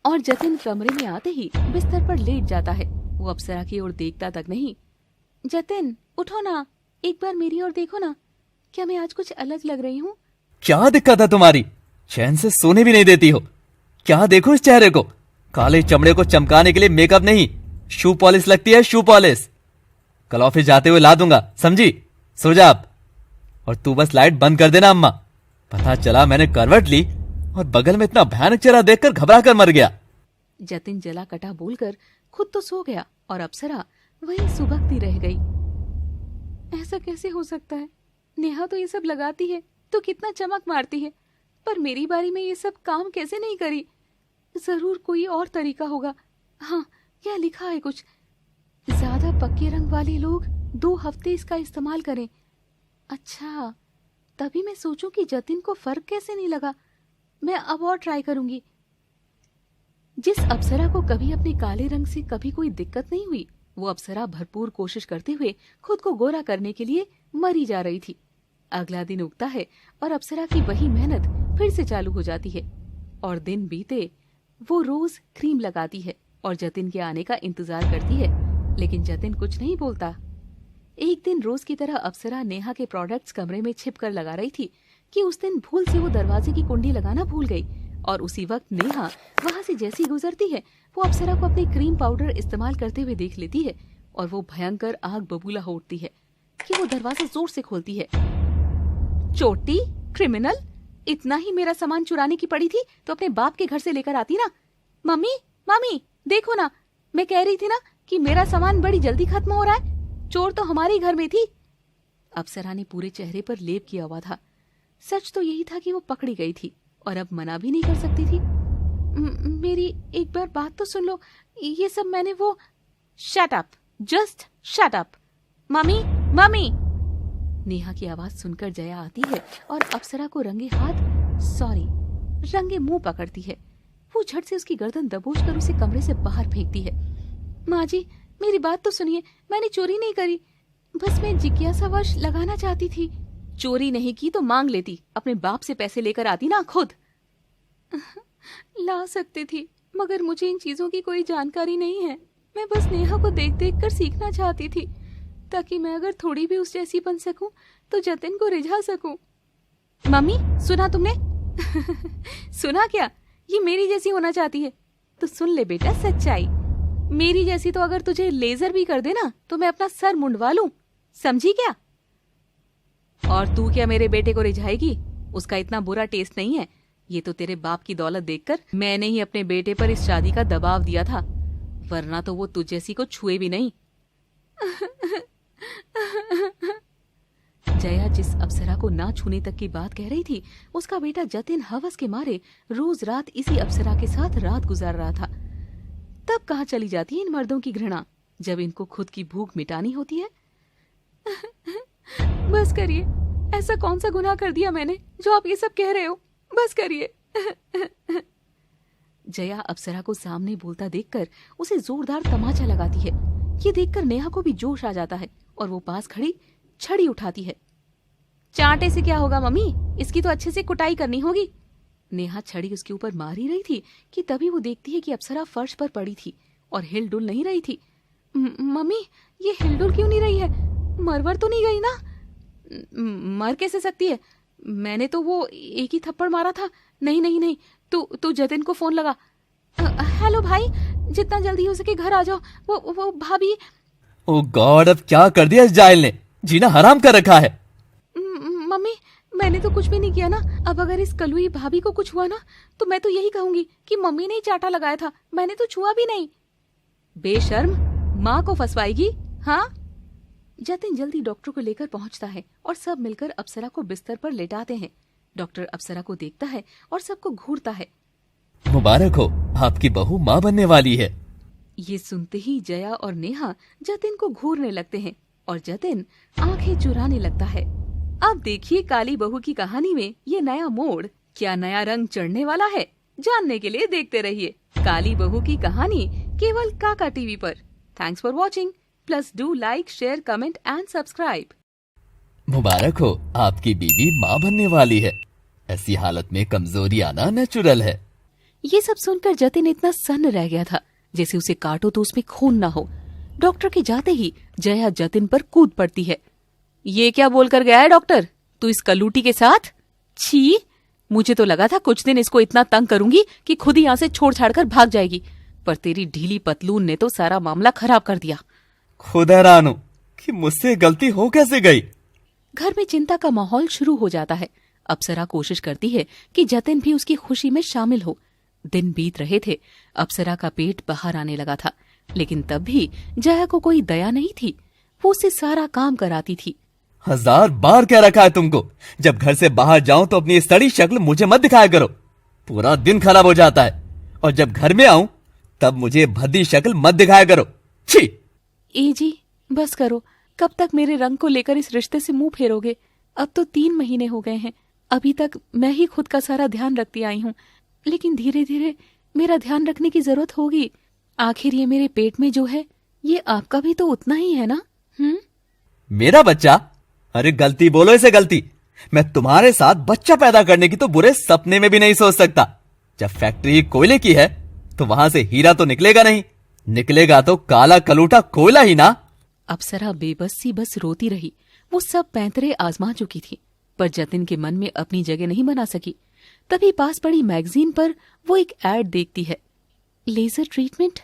और जतिन कमरे में आते ही बिस्तर पर लेट जाता है। वो अप्सरा की ओर देखता तक नहीं। जतिन, उठो ना, एक बार मेरी ओर देखो ना, क्या मैं आज कुछ अलग लग रही हूँ? क्या दिक्कत है तुम्हारी? चैन से सोने भी नहीं देती हो। क्या देखो इस चेहरे को, काले चमड़े को चमकाने के लिए मेकअप नहीं, शू पॉलिश लगती है, शू पॉलिश। कल ऑफिस जाते हुए ला दूंगा, समझी? सो जा अब। और तू बस लाइट बंद कर देना अम्मा। पता चला मैंने करवट ली और बगल में इतना भयानक चेहरा देखकर घबरा कर मर गया। जतिन जला कटा बोलकर खुद तो सो गया और अप्सरा वहीं सुबकती रह गई। ऐसा कैसे हो सकता है? नेहा तो ये सब लगाती है तो कितना चमक मारती है, पर मेरी बारी में ये सब काम कैसे नहीं करी? जरूर कोई और तरीका होगा। हाँ, क्या लिखा है कुछ, ज्यादा पक्के रंग वाले लोग 2 हफ्ते इसका इस्तेमाल करें। अच्छा, तभी मैं सोचूं कि जतिन को फर्क कैसे नहीं लगा। मैं अब और ट्राई करूंगी। जिस अप्सरा को कभी अपने काले रंग से कभी कोई दिक्कत नहीं हुई, वो अप्सरा भरपूर कोशिश करते हुए खुद को गोरा करने के लिए मरी जा रही थी। अगला दिन उगता है और अप्सरा की वही मेहनत फिर से चालू हो जाती है। और दिन बीते वो रोज क्रीम लगाती है और जतिन के आने का इंतजार करती है, लेकिन जतिन कुछ नहीं बोलता। एक दिन रोज की तरह अप्सरा नेहा के प्रोडक्ट्स कमरे में छिप कर लगा रही थी कि उस दिन भूल से वो दरवाजे की कुंडी लगाना भूल गई। और उसी वक्त नेहा वहां से जैसी गुजरती है वो अप्सरा को अपने क्रीम पाउडर इस्तेमाल करते हुए देख लेती है और वो भयंकर आग बबूला हो उठती है कि वो दरवाजा जोर से खोलती है। चोटी, क्रिमिनल, इतना ही मेरा सामान चुराने की पड़ी थी तो अपने बाप के घर से लेकर आती ना। मम्मी मम्मी देखो ना, मैं कह रही थी ना कि मेरा सामान बड़ी जल्दी खत्म हो रहा है, चोर तो हमारे ही घर में थी। अप्सरा ने पूरे चेहरे पर लेप किया हुआ था। सच तो यही था कि वो पकड़ी गई थी और अब मना भी नहीं कर सकती थी। मेरी एक बार बात तो सुन लो, ये सब मैंने वो। Shut up, just shut up. Mummy mummy. Neha की आवाज सुनकर जया आती है और अप्सरा को रंगे हाथ, सॉरी रंगे मुंह पकड़ती है। वो झट से उसकी गर्दन दबोचकर उसे कमरे से बाहर फेंकती है। माँ जी मेरी बात तो सुनिए, मैंने चोरी नहीं करी, बस मैं जिज्ञासावश लगाना चाहती थी। चोरी नहीं की तो मांग लेती, अपने बाप से पैसे लेकर आती ना खुद। ला सकती थी, मगर मुझे इन चीजों की कोई जानकारी नहीं है। मैं बस नेहा को देख देख कर सीखना चाहती थी, ताकि मैं अगर थोड़ी भी उस जैसी बन सकूं तो जतिन को रिझा सकूं। मम्मी सुना तुमने? सुना क्या? ये मेरी जैसी होना चाहती है तो सुन ले बेटा सच्चाई। मेरी जैसी तो अगर तुझे लेजर भी कर दे ना तो मैं अपना सर मुंडवा लूं, समझी क्या? और तू क्या मेरे बेटे को रिझाएगी? उसका इतना बुरा टेस्ट नहीं है। ये तो तेरे बाप की दौलत देखकर मैंने ही अपने बेटे पर इस शादी का दबाव दिया था, वरना तो वो तुझ जैसी को छुए भी नहीं। जया जिस अप्सरा को ना छूने तक की बात कह रही थी, उसका बेटा जतिन हवस के मारे रोज रात इसी अप्सरा के साथ रात गुजार रहा था। तब कहाँ चली जाती है इन मर्दों की घृणा, जब इनको खुद की भूख मिटानी होती है। बस करिए, ऐसा कौन सा गुनाह कर दिया मैंने जो आप ये सब कह रहे हो? बस करिए। जया अप्सरा को सामने बोलता देखकर उसे जोरदार तमाचा लगाती है। ये देखकर नेहा को भी जोश आ जाता है और वो पास खड़ी छड़ी उठाती है। चांटे से क्या होगा मम्मी, इसकी तो अच्छे से कुटाई करनी होगी। नेहा छड़ी उसके ऊपर मार ही रही थी कि तभी वो देखती है कि अप्सरा फर्श पर पड़ी थी और हिलडुल नहीं रही थी। मम्मी ये हिलडुल क्यों नहीं रही है? मरवर तो नहीं गई ना? मर कैसे सकती है? मैंने तो वो एक ही थप्पड़ मारा था। नहीं नहीं नहीं, तू जतिन को फोन लगा। हेलो भाई, जितना जल्दी हो सके घर आ जाओ। वो भाभी। ओ गॉड, अब क्या कर दिया इस जाहिल ने, जीना हराम कर रखा है। मम्मी मैंने तो कुछ भी नहीं किया ना। अब अगर इस कलुई भाभी को कुछ हुआ ना तो मैं तो यही कहूंगी कि मम्मी ने ही चाटा लगाया था, मैंने तो छुआ भी नहीं। बेशर्म, माँ को फंसवाएगी। हाँ। जतिन जल्दी डॉक्टर को लेकर पहुंचता है और सब मिलकर अप्सरा को बिस्तर पर लेटाते हैं। डॉक्टर अप्सरा को देखता है और सबको घूरता है। मुबारक हो, आपकी बहू माँ बनने वाली है। ये सुनते ही जया और नेहा जतिन को घूरने लगते हैं और जतिन आंखें चुराने लगता है। अब देखिए काली बहू की कहानी में ये नया मोड़, क्या नया रंग चढ़ने वाला है, जानने के लिए देखते रहिए काली बहू की कहानी केवल काका टीवी पर। Thanks for watching. Plus do like, share, comment and subscribe. मुबारक हो, आपकी बीवी माँ बनने वाली है। ऐसी हालत में कमजोरी आना नेचुरल है। ये सब सुनकर जतिन इतना सन्न रह गया था जैसे उसे काटो तो उसमें खून ना हो। डॉक्टर के जाते ही जया जतिन पर कूद पड़ती है। ये क्या बोलकर गया है डॉक्टर, तू इस कलूटी के साथ? छी, मुझे तो लगा था कुछ दिन इसको इतना तंग करूंगी कि खुद ही यहाँ से छोड़ छाड़ कर भाग जाएगी, पर तेरी ढीली पतलून ने तो सारा मामला खराब कर दिया। खुद हैरान हूं कि मुझसे गलती हो कैसे गई। घर में चिंता का माहौल शुरू हो जाता है। अप्सरा कोशिश करती है कि जतिन भी उसकी खुशी में शामिल हो। दिन बीत रहे थे, अप्सरा का पेट बाहर आने लगा था, लेकिन तब भी जया को कोई दया नहीं थी। वो उससे सारा काम कराती थी। 1000 बार कह रखा है तुमको, जब घर से बाहर जाऊं तो अपनी सड़ी शक्ल मुझे मत दिखाया करो, पूरा दिन खराब हो जाता है। और जब घर में आऊं तब मुझे भद्दी शक्ल मत दिखाया करो। छी। ए जी बस करो, कब तक मेरे रंग को लेकर इस रिश्ते से मुंह फेरोगे? अब तो 3 महीने हो गए हैं, अभी तक मैं ही खुद का सारा ध्यान रखती आई हूँ, लेकिन धीरे धीरे मेरा ध्यान रखने की जरूरत होगी। आखिर ये मेरे पेट में जो है ये आपका भी तो उतना ही है ना? मेरा बच्चा? अरे गलती बोलो इसे गलती। मैं तुम्हारे साथ बच्चा पैदा करने की तो बुरे सपने में भी नहीं सोच सकता। जब फैक्ट्री कोयले की है तो वहां से हीरा तो निकलेगा नहीं, निकलेगा तो काला कलूटा कोयला ही ना। अप्सरा बेबस सी बस रोती रही। वो सब पैंतरे आजमा चुकी थी, पर जतिन के मन में अपनी जगह नहीं बना सकी। तभी पास पड़ी मैगजीन पर वो एक एड देखती है। लेजर ट्रीटमेंट,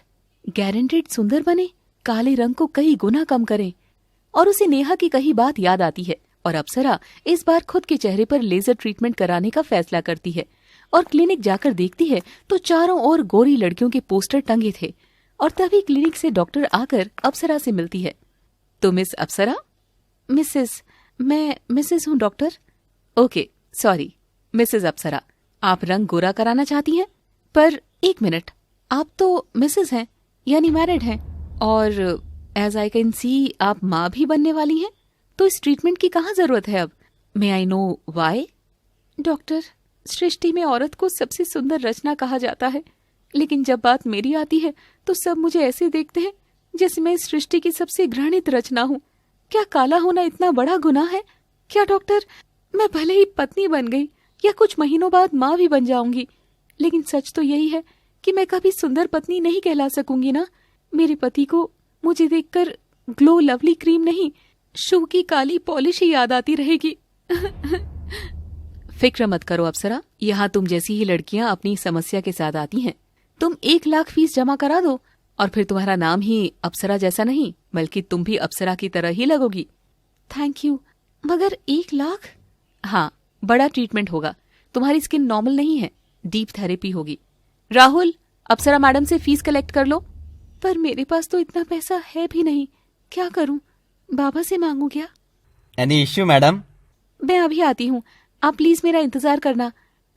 गारंटेड सुंदर बने, काले रंग को कई गुना कम करें। और उसे नेहा की कही बात याद आती है और अप्सरा इस बार खुद के चेहरे पर लेजर ट्रीटमेंट कराने का फैसला करती है और क्लिनिक जाकर देखती है तो चारों ओर गोरी लड़कियों के पोस्टर टंगे थे। और तभी क्लिनिक से डॉक्टर आकर अप्सरा से मिलती है। तो मिस अप्सरा? मैं मिसेस हूँ डॉक्टर। ओके, सॉरी मिसेस अप्सरा, आप रंग गोरा कराना चाहती हैं? पर एक मिनट, आप तो मिसेस हैं, यानी मैरिड हैं, और एज आई कैन सी आप माँ भी बनने वाली हैं, तो इस ट्रीटमेंट की कहाँ जरूरत है अब? मे आई नो वाई? डॉक्टर, सृष्टि में औरत को सबसे सुंदर रचना कहा जाता है, लेकिन जब बात मेरी आती है तो सब मुझे ऐसे देखते हैं जैसे मैं इस सृष्टि की सबसे घृणित रचना हूँ। क्या काला होना इतना बड़ा गुनाह है? क्या डॉक्टर, मैं भले ही पत्नी बन गई या कुछ महीनों बाद माँ भी बन जाऊंगी, लेकिन सच तो यही है कि मैं कभी सुंदर पत्नी नहीं कहला सकूंगी ना। मेरे पति को मुझे देखकर ग्लो लवली क्रीम नहीं, शू की काली पॉलिश ही याद आती रहेगी। फिक्र मत करो अप्सरा, यहाँ तुम जैसी ही लड़कियां अपनी समस्या के साथ आती हैं। तुम 1 लाख फीस जमा करा दो और फिर तुम्हारा नाम ही अप्सरा जैसा नहीं, बल्कि तुम भी अप्सरा की तरह ही लगोगी। थैंक यू, मगर 1 लाख? हाँ, बड़ा ट्रीटमेंट होगा। तुम्हारी स्किन नॉर्मल नहीं है, डीप थेरेपी होगी। राहुल, अप्सरा मैडम से फीस कलेक्ट कर लो। पर मेरे पास तो इतना पैसा है भी नहीं, क्या करूं? बाबा से मांगू क्या? Any issue madam? मैं अभी आती हूँ, आप प्लीज मेरा इंतजार करना।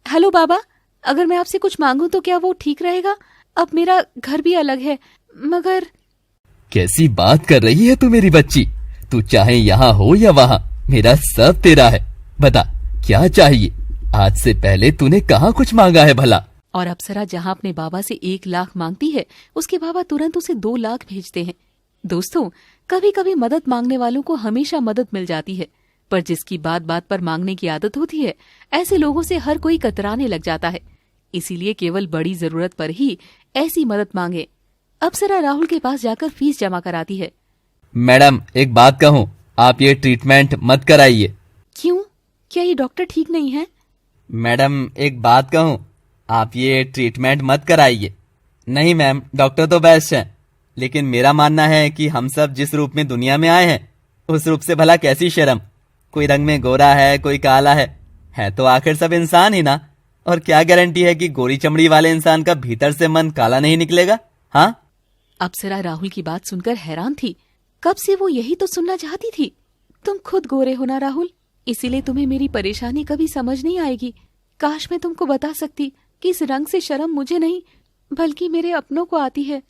हेलो बाबा, अगर मैं आपसे कुछ मांगूं तो क्या वो ठीक रहेगा? अब मेरा घर भी अलग है, मगर... कैसी बात कर रही है तू मेरी बच्ची? तू चाहे यहाँ हो या वहाँ, मेरा सब तेरा है। बता क्या चाहिए? आज से पहले तूने कहाँ कुछ मांगा है भला? और अप्सरा जहाँ अपने बाबा से 1 लाख मांगती है, उसके बाबा तुरंत उसे 2 लाख भेजते हैं। दोस्तों, कभी कभी मदद मांगने वालों को हमेशा मदद मिल जाती है, पर जिसकी बात बात पर मांगने की आदत होती है, ऐसे लोगों से हर कोई कतराने लग जाता है। इसीलिए केवल बड़ी जरूरत पर ही ऐसी मदद मांगे। अप्सरा राहुल के पास जाकर फीस जमा कराती है। मैडम, एक बात कहूँ, आप ये ट्रीटमेंट मत कराइए। क्यों? क्या ये डॉक्टर ठीक नहीं है? मैडम, एक बात कहूँ, आप ये ट्रीटमेंट मत कराइए। नहीं मैम, डॉक्टर तो बेस्ट हैं, लेकिन मेरा मानना है कि हम सब जिस रूप में दुनिया में आए हैं, उस रूप से भला कैसी शर्म। कोई रंग में गोरा है, कोई काला है तो आखिर सब इंसान ही ना। और क्या गारंटी है कि गोरी चमड़ी वाले इंसान का भीतर से मन काला नहीं निकलेगा? हाँ? अप्सरा राहुल की बात सुनकर हैरान थी। कब से वो यही तो सुनना चाहती थी। तुम खुद गोरे हो ना राहुल, इसीलिए तुम्हें मेरी परेशानी कभी समझ नहीं आएगी। काश मैं तुमको बता सकती कि इस रंग से शर्म मुझे नहीं, बल्कि मेरे अपनों को आती है।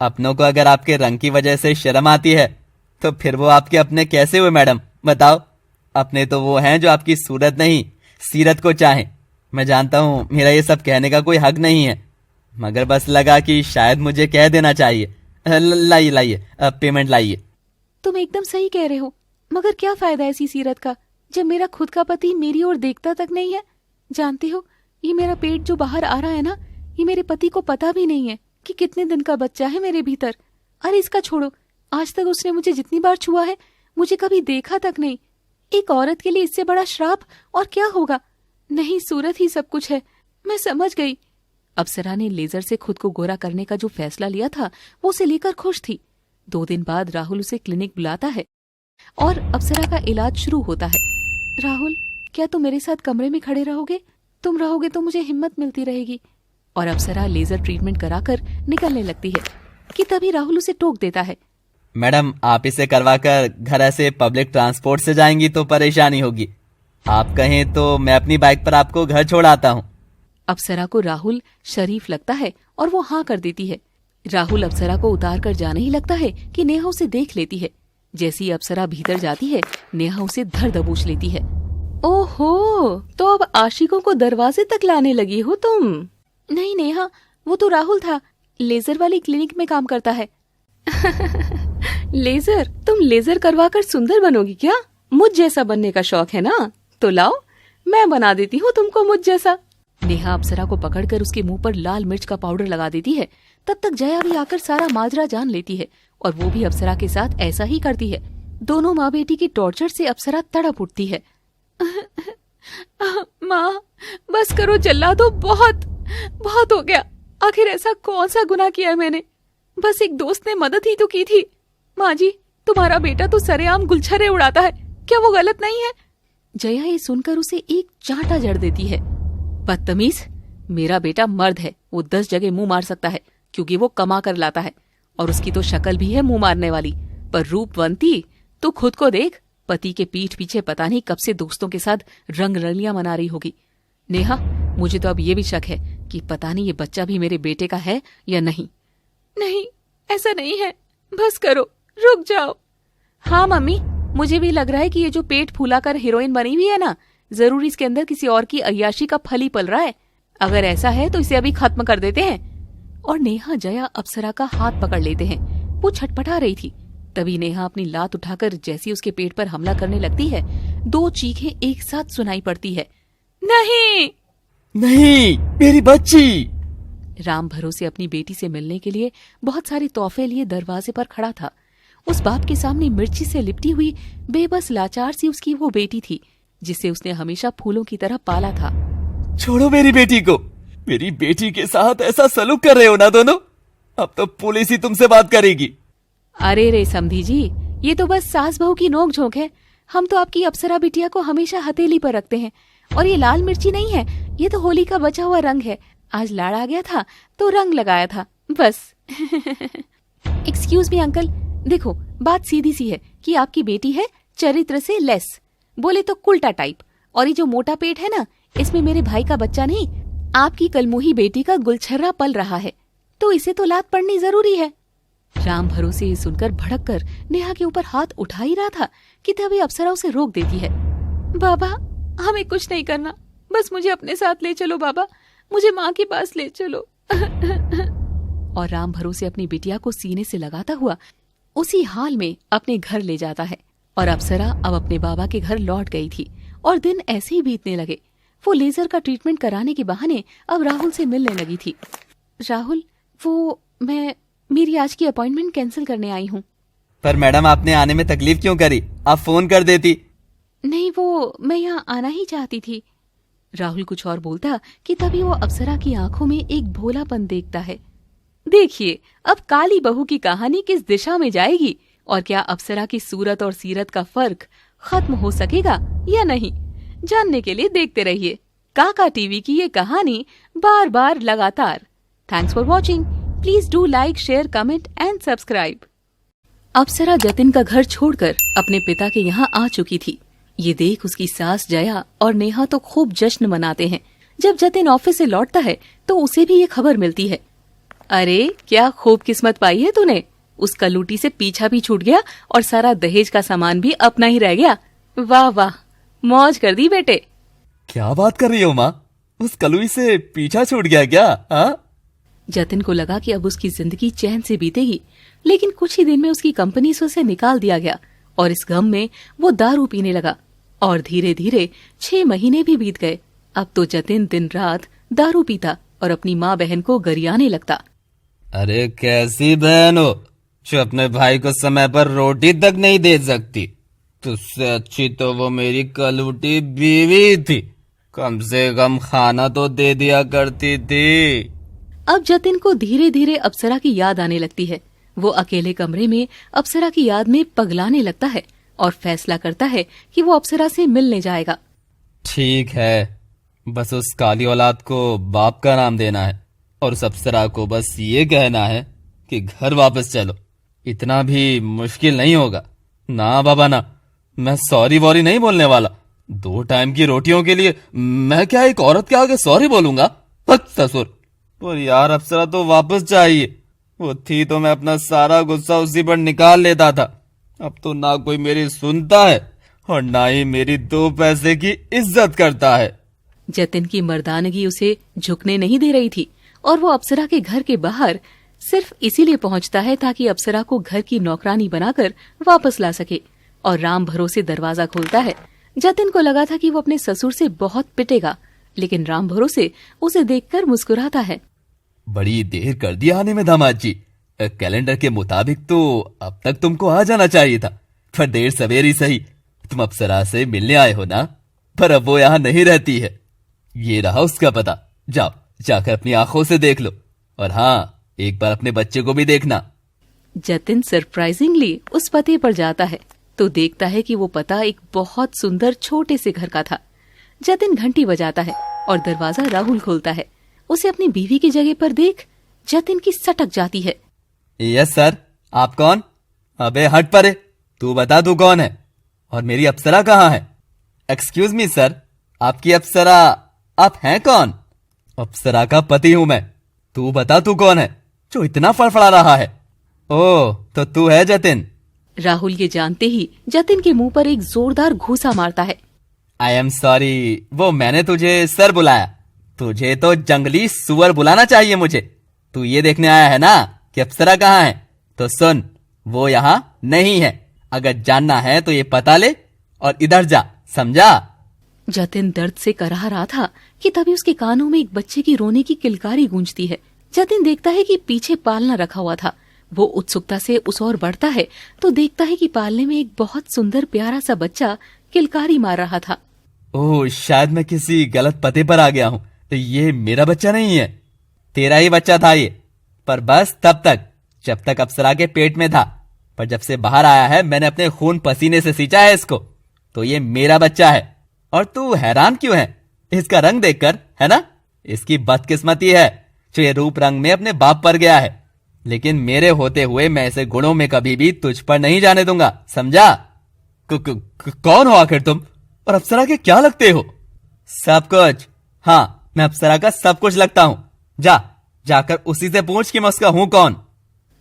अपनों को अगर आपके रंग की वजह से शर्म आती है, तो फिर वो आपके अपने कैसे हुए मैडम? बताओ। अपने तो वो हैं जो आपकी सूरत नहीं, सीरत को चाहें। मैं जानता हूँ मेरा ये सब कहने का कोई हक नहीं है, मगर बस लगा कि शायद मुझे कह देना चाहिए। लाइए पेमेंट लाइए। तुम एकदम सही कह रहे हो, मगर क्या फायदा ऐसी सीरत का जब मेरा खुद का पति मेरी ओर देखता तक नहीं है। जानते हो, ये मेरा पेट जो बाहर आ रहा है ना, ये मेरे पति को पता भी नहीं है कि कितने दिन का बच्चा है मेरे भीतर। अरे इसका छोड़ो, आज तक उसने मुझे जितनी बार छुआ है, मुझे कभी देखा तक नहीं। एक औरत के लिए इससे बड़ा श्राप और क्या होगा? नहीं, सूरत ही सब कुछ है। मैं समझ गई। अप्सरा ने लेजर से खुद को गोरा करने का जो फैसला लिया था, वो उसे लेकर खुश थी। 2 दिन बाद राहुल उसे क्लिनिक बुलाता है और अप्सरा का इलाज शुरू होता है। राहुल, क्या तुम मेरे साथ कमरे में खड़े रहोगे? तुम रहोगे तो मुझे हिम्मत मिलती रहेगी। और अप्सरा लेजर ट्रीटमेंट कराकर निकलने लगती है कि तभी राहुल उसे टोक देता है। मैडम, आप इसे करवाकर घर से पब्लिक ट्रांसपोर्ट से जाएंगी तो परेशानी होगी। आप कहें तो मैं अपनी बाइक पर आपको घर छोड़ आता हूँ। अप्सरा को राहुल शरीफ लगता है और वो हाँ कर देती है। राहुल अप्सरा को उतार कर जाने ही लगता है कि नेहा उसे देख लेती है। जैसे ही अप्सरा भीतर जाती है, नेहा उसे धर दबोच लेती है। ओहो, तो अब आशिकों को दरवाजे तक लाने लगी हो तुम। नहीं नेहा, वो तो राहुल था, लेजर वाली क्लिनिक में काम करता है। लेजर? तुम लेजर करवा कर सुंदर बनोगी क्या? मुझ जैसा बनने का शौक है ना? तो लाओ, मैं बना देती हूँ तुमको मुझ जैसा। नेहा अप्सरा को पकड़कर उसके मुंह पर लाल मिर्च का पाउडर लगा देती है। तब तक जया भी आकर सारा माजरा जान लेती है और वो भी अप्सरा के साथ ऐसा ही करती है। दोनों माँ बेटी की टॉर्चर से अप्सरा तड़प उठती है। माँ, बस करो, चिल्ला दो, बहुत बहुत हो गया। आखिर ऐसा कौन सा गुनाह किया है मैंने? बस एक दोस्त ने मदद ही तो की थी। माँ जी, तुम्हारा बेटा तो सरेआम गुलछर्रे उड़ाता है, क्या वो गलत नहीं है? जया ये सुनकर उसे एक चांटा जड़ देती है। बदतमीज, मेरा बेटा मर्द है, वो 10 जगह मुंह मार सकता है क्योंकि वो कमा कर लाता है, और उसकी तो शक्ल भी है मुंह मारने वाली, पर रूपवंती तो खुद को देख, पति के पीठ पीछे पता नहीं कब से दोस्तों के साथ रंग रलियां मना रही होगी। नेहा, मुझे तो अब ये भी शक है कि पता नहीं ये बच्चा भी मेरे बेटे का है या नहीं। नहीं, ऐसा नहीं है, बस करो, रुक जाओ। हाँ मम्मी, मुझे भी लग रहा है कि ये जो पेट फूलाकर हीरोइन बनी हुई है ना, जरूर इसके अंदर किसी और की अय्याशी का फल ही पल रहा है। अगर ऐसा है तो इसे अभी खत्म कर देते हैं। और नेहा जया अप्सरा का हाथ पकड़ लेते हैं। वो छटपटा रही थी, तभी नेहा अपनी लात उठाकर जैसी उसके पेट पर हमला करने लगती है, 2 चीखें एक साथ सुनाई पड़ती है। नहीं, नहीं, मेरी बच्ची। राम भरोसे अपनी बेटी से मिलने के लिए बहुत सारे तोहफे लिए दरवाजे पर खड़ा था। उस बाप के सामने मिर्ची से लिपटी हुई बेबस लाचार सी उसकी वो बेटी थी, जिसे उसने हमेशा फूलों की तरह पाला था। छोड़ो मेरी बेटी को। मेरी बेटी के साथ ऐसा सलूक कर रहे हो ना दोनों। अब तो पुलिस ही तुमसे बात करेगी। अरे रे समधी जी, ये तो बस सास बहू की नोक झोंक है। हम तो आपकी अप्सरा बिटिया को हमेशा हथेली पर रखते हैं, और ये लाल मिर्ची नहीं है, ये तो होली का बचा हुआ रंग है। आज लाड़ आ गया था तो रंग लगाया था, बस। एक्सक्यूज मी अंकल, देखो बात सीधी सी है कि आपकी बेटी है चरित्र से लेस, बोले तो कुल्टा टाइप, और ये जो मोटा पेट है ना, इसमें मेरे भाई का बच्चा नहीं, आपकी कलमुही बेटी का गुलछर्रा पल रहा है, तो इसे तो लात पड़नी जरूरी है। राम भरोसे ये सुनकर भड़क कर नेहा के ऊपर हाथ उठा ही रहा था कि तभी अप्सरा उसे रोक देती है। बाबा, हमें कुछ नहीं करना, बस मुझे अपने साथ ले चलो बाबा, मुझे माँ के पास ले चलो। और राम भरोसे अपनी बिटिया को सीने से लगाता हुआ उसी हाल में अपने घर ले जाता है। और अप्सरा अब अपने बाबा के घर लौट गई थी, और दिन ऐसे ही बीतने लगे। वो लेजर का ट्रीटमेंट कराने के बहाने अब राहुल से मिलने लगी थी। राहुल, वो मेरी आज की अपॉइंटमेंट कैंसिल करने आई हूँ। पर मैडम, आपने आने में तकलीफ क्यों करी? आप फोन कर देती। नहीं, वो मैं यहाँ आना ही चाहती थी। राहुल कुछ और बोलता कि तभी वो अप्सरा की आंखों में एक भोलापन देखता है। देखिए अब काली बहू की कहानी किस दिशा में जाएगी, और क्या अप्सरा की सूरत और सीरत का फर्क खत्म हो सकेगा या नहीं, जानने के लिए देखते रहिए काका टीवी की ये कहानी बार बार लगातार। Thanks for watching. Please do like, share, comment and subscribe. Apsara Jatin का घर छोड़कर अपने पिता के यहाँ आ चुकी थी। ये देख उसकी सास जया और नेहा तो खूब जश्न मनाते हैं। जब जतिन ऑफिस से लौटता है तो उसे भी ये खबर मिलती है। अरे क्या खूब किस्मत पाई है तूने, उस कलूटी से पीछा भी छूट गया और सारा दहेज का सामान भी अपना ही रह गया। वाह वाह, मौज कर दी बेटे। क्या बात कर रही हो माँ, उस कलुई से पीछा छूट गया क्या? हाँ? जतिन को लगा कि अब उसकी जिंदगी चैन से बीतेगी, लेकिन कुछ ही दिन में उसकी कंपनी से उसे निकाल दिया गया, और इस गम में वो दारू पीने लगा। और धीरे धीरे 6 महीने भी बीत गए। अब तो जतिन दिन रात दारू पीता और अपनी माँ बहन को गरियाने लगता। अरे कैसी बहन हो जो अपने भाई को समय पर रोटी तक नहीं दे सकती? तुझसे अच्छी तो वो मेरी कलूटी बीवी थी, कम से कम खाना तो दे दिया करती थी। अब जतिन को धीरे धीरे अप्सरा की याद आने लगती है। वो अकेले कमरे में अप्सरा की याद में पगलाने लगता है और फैसला करता है कि वो अप्सरा से मिलने जाएगा। ठीक है, बस उस काली औलाद को बाप का नाम देना है और उस अप्सरा को बस ये कहना है कि घर वापस चलो। इतना भी मुश्किल नहीं होगा। ना बाबा ना, मैं सॉरी वॉरी नहीं बोलने वाला। 2 टाइम की रोटियों के लिए मैं क्या एक औरत के आगे सॉरी बोलूंगा? ससुर। पर यार अप्सरा तो वापस चाहिए। वो थी तो मैं अपना सारा गुस्सा उसी पर निकाल लेता था। अब तो ना कोई मेरी सुनता है और ना ही मेरी 2 पैसे की इज्जत करता है। जतिन की मर्दानगी उसे झुकने नहीं दे रही थी, और वो अप्सरा के घर के बाहर सिर्फ इसीलिए पहुंचता है ताकि अप्सरा को घर की नौकरानी बनाकर वापस ला सके। और राम भरोसे दरवाजा खोलता है। जतिन को लगा था कि वो अपने ससुर से बहुत पिटेगा, लेकिन राम भरोसे उसे देखकर मुस्कुराता है। बड़ी देर कर दी आने में दामाद जी। कैलेंडर के मुताबिक तो अब तक तुमको आ जाना चाहिए था, पर देर सवेर ही सही। तुम अप्सरा से मिलने आए हो ना, पर अब वो यहाँ नहीं रहती है। ये रहा उसका पता। जाओ, जाकर अपनी आंखों से देख लो। और हाँ, एक बार अपने बच्चे को भी देखना। जतिन सरप्राइजिंगली उस पते पर जाता है तो देखता है कि वो पता एक बहुत सुंदर छोटे से घर का था। जतिन घंटी बजाता है और दरवाजा राहुल खोलता है। उसे अपनी बीवी की जगह पर देख जतिन की सटक जाती है। यस सर, आप कौन? अबे हट परे, तू बता तू कौन है और मेरी अप्सरा कहाँ है? एक्सक्यूज मी सर, आपकी अप्सरा आप हैं कौन? अप्सरा का पति हूं मैं। तू बता तू कौन है जो इतना फड़फड़ा रहा है? ओह, तो तू है जतिन। राहुल ये जानते ही जतिन के मुंह पर एक जोरदार घूसा मारता है। आई एम सॉरी, वो मैंने तुझे सर बुलाया, तुझे तो जंगली सुअर बुलाना चाहिए मुझे। तू ये देखने आया है ना कि अप्सरा कहाँ है? तो सुन, वो यहाँ नहीं है। अगर जानना है तो ये पता ले और इधर जा, समझा? जतिन दर्द से कराह रहा था कि तभी उसके कानों में एक बच्चे की रोने की किलकारी गूंजती है। जतिन देखता है कि पीछे पालना रखा हुआ था। वो उत्सुकता से उस ओर बढ़ता है तो देखता है कि पालने में एक बहुत सुंदर प्यारा सा बच्चा किलकारी मार रहा था। ओह, शायद मैं किसी गलत पते पर आ गया हूँ। ये मेरा बच्चा नहीं है, तेरा ही बच्चा था ये। पर बस तब तक जब तक अप्सरा के पेट में था, पर जब से बाहर आया है मैंने अपने खून पसीने से सींचा है इसको, तो ये मेरा बच्चा है। और तू हैरान क्यों है इसका रंग देखकर, है ना? इसकी बदकिस्मती है जो ये रूप रंग में अपने बाप पर गया है, लेकिन मेरे होते हुए मैं ऐसे गुणों में कभी भी तुझ पर नहीं जाने दूंगा, समझा? कौन हो आखिर तुम और अप्सरा के क्या लगते हो? सब कुछ। हाँ, मैं अप्सरा का सब कुछ लगता हूँ। जाकर उसी से पूछ कि मैं उसका हूँ कौन।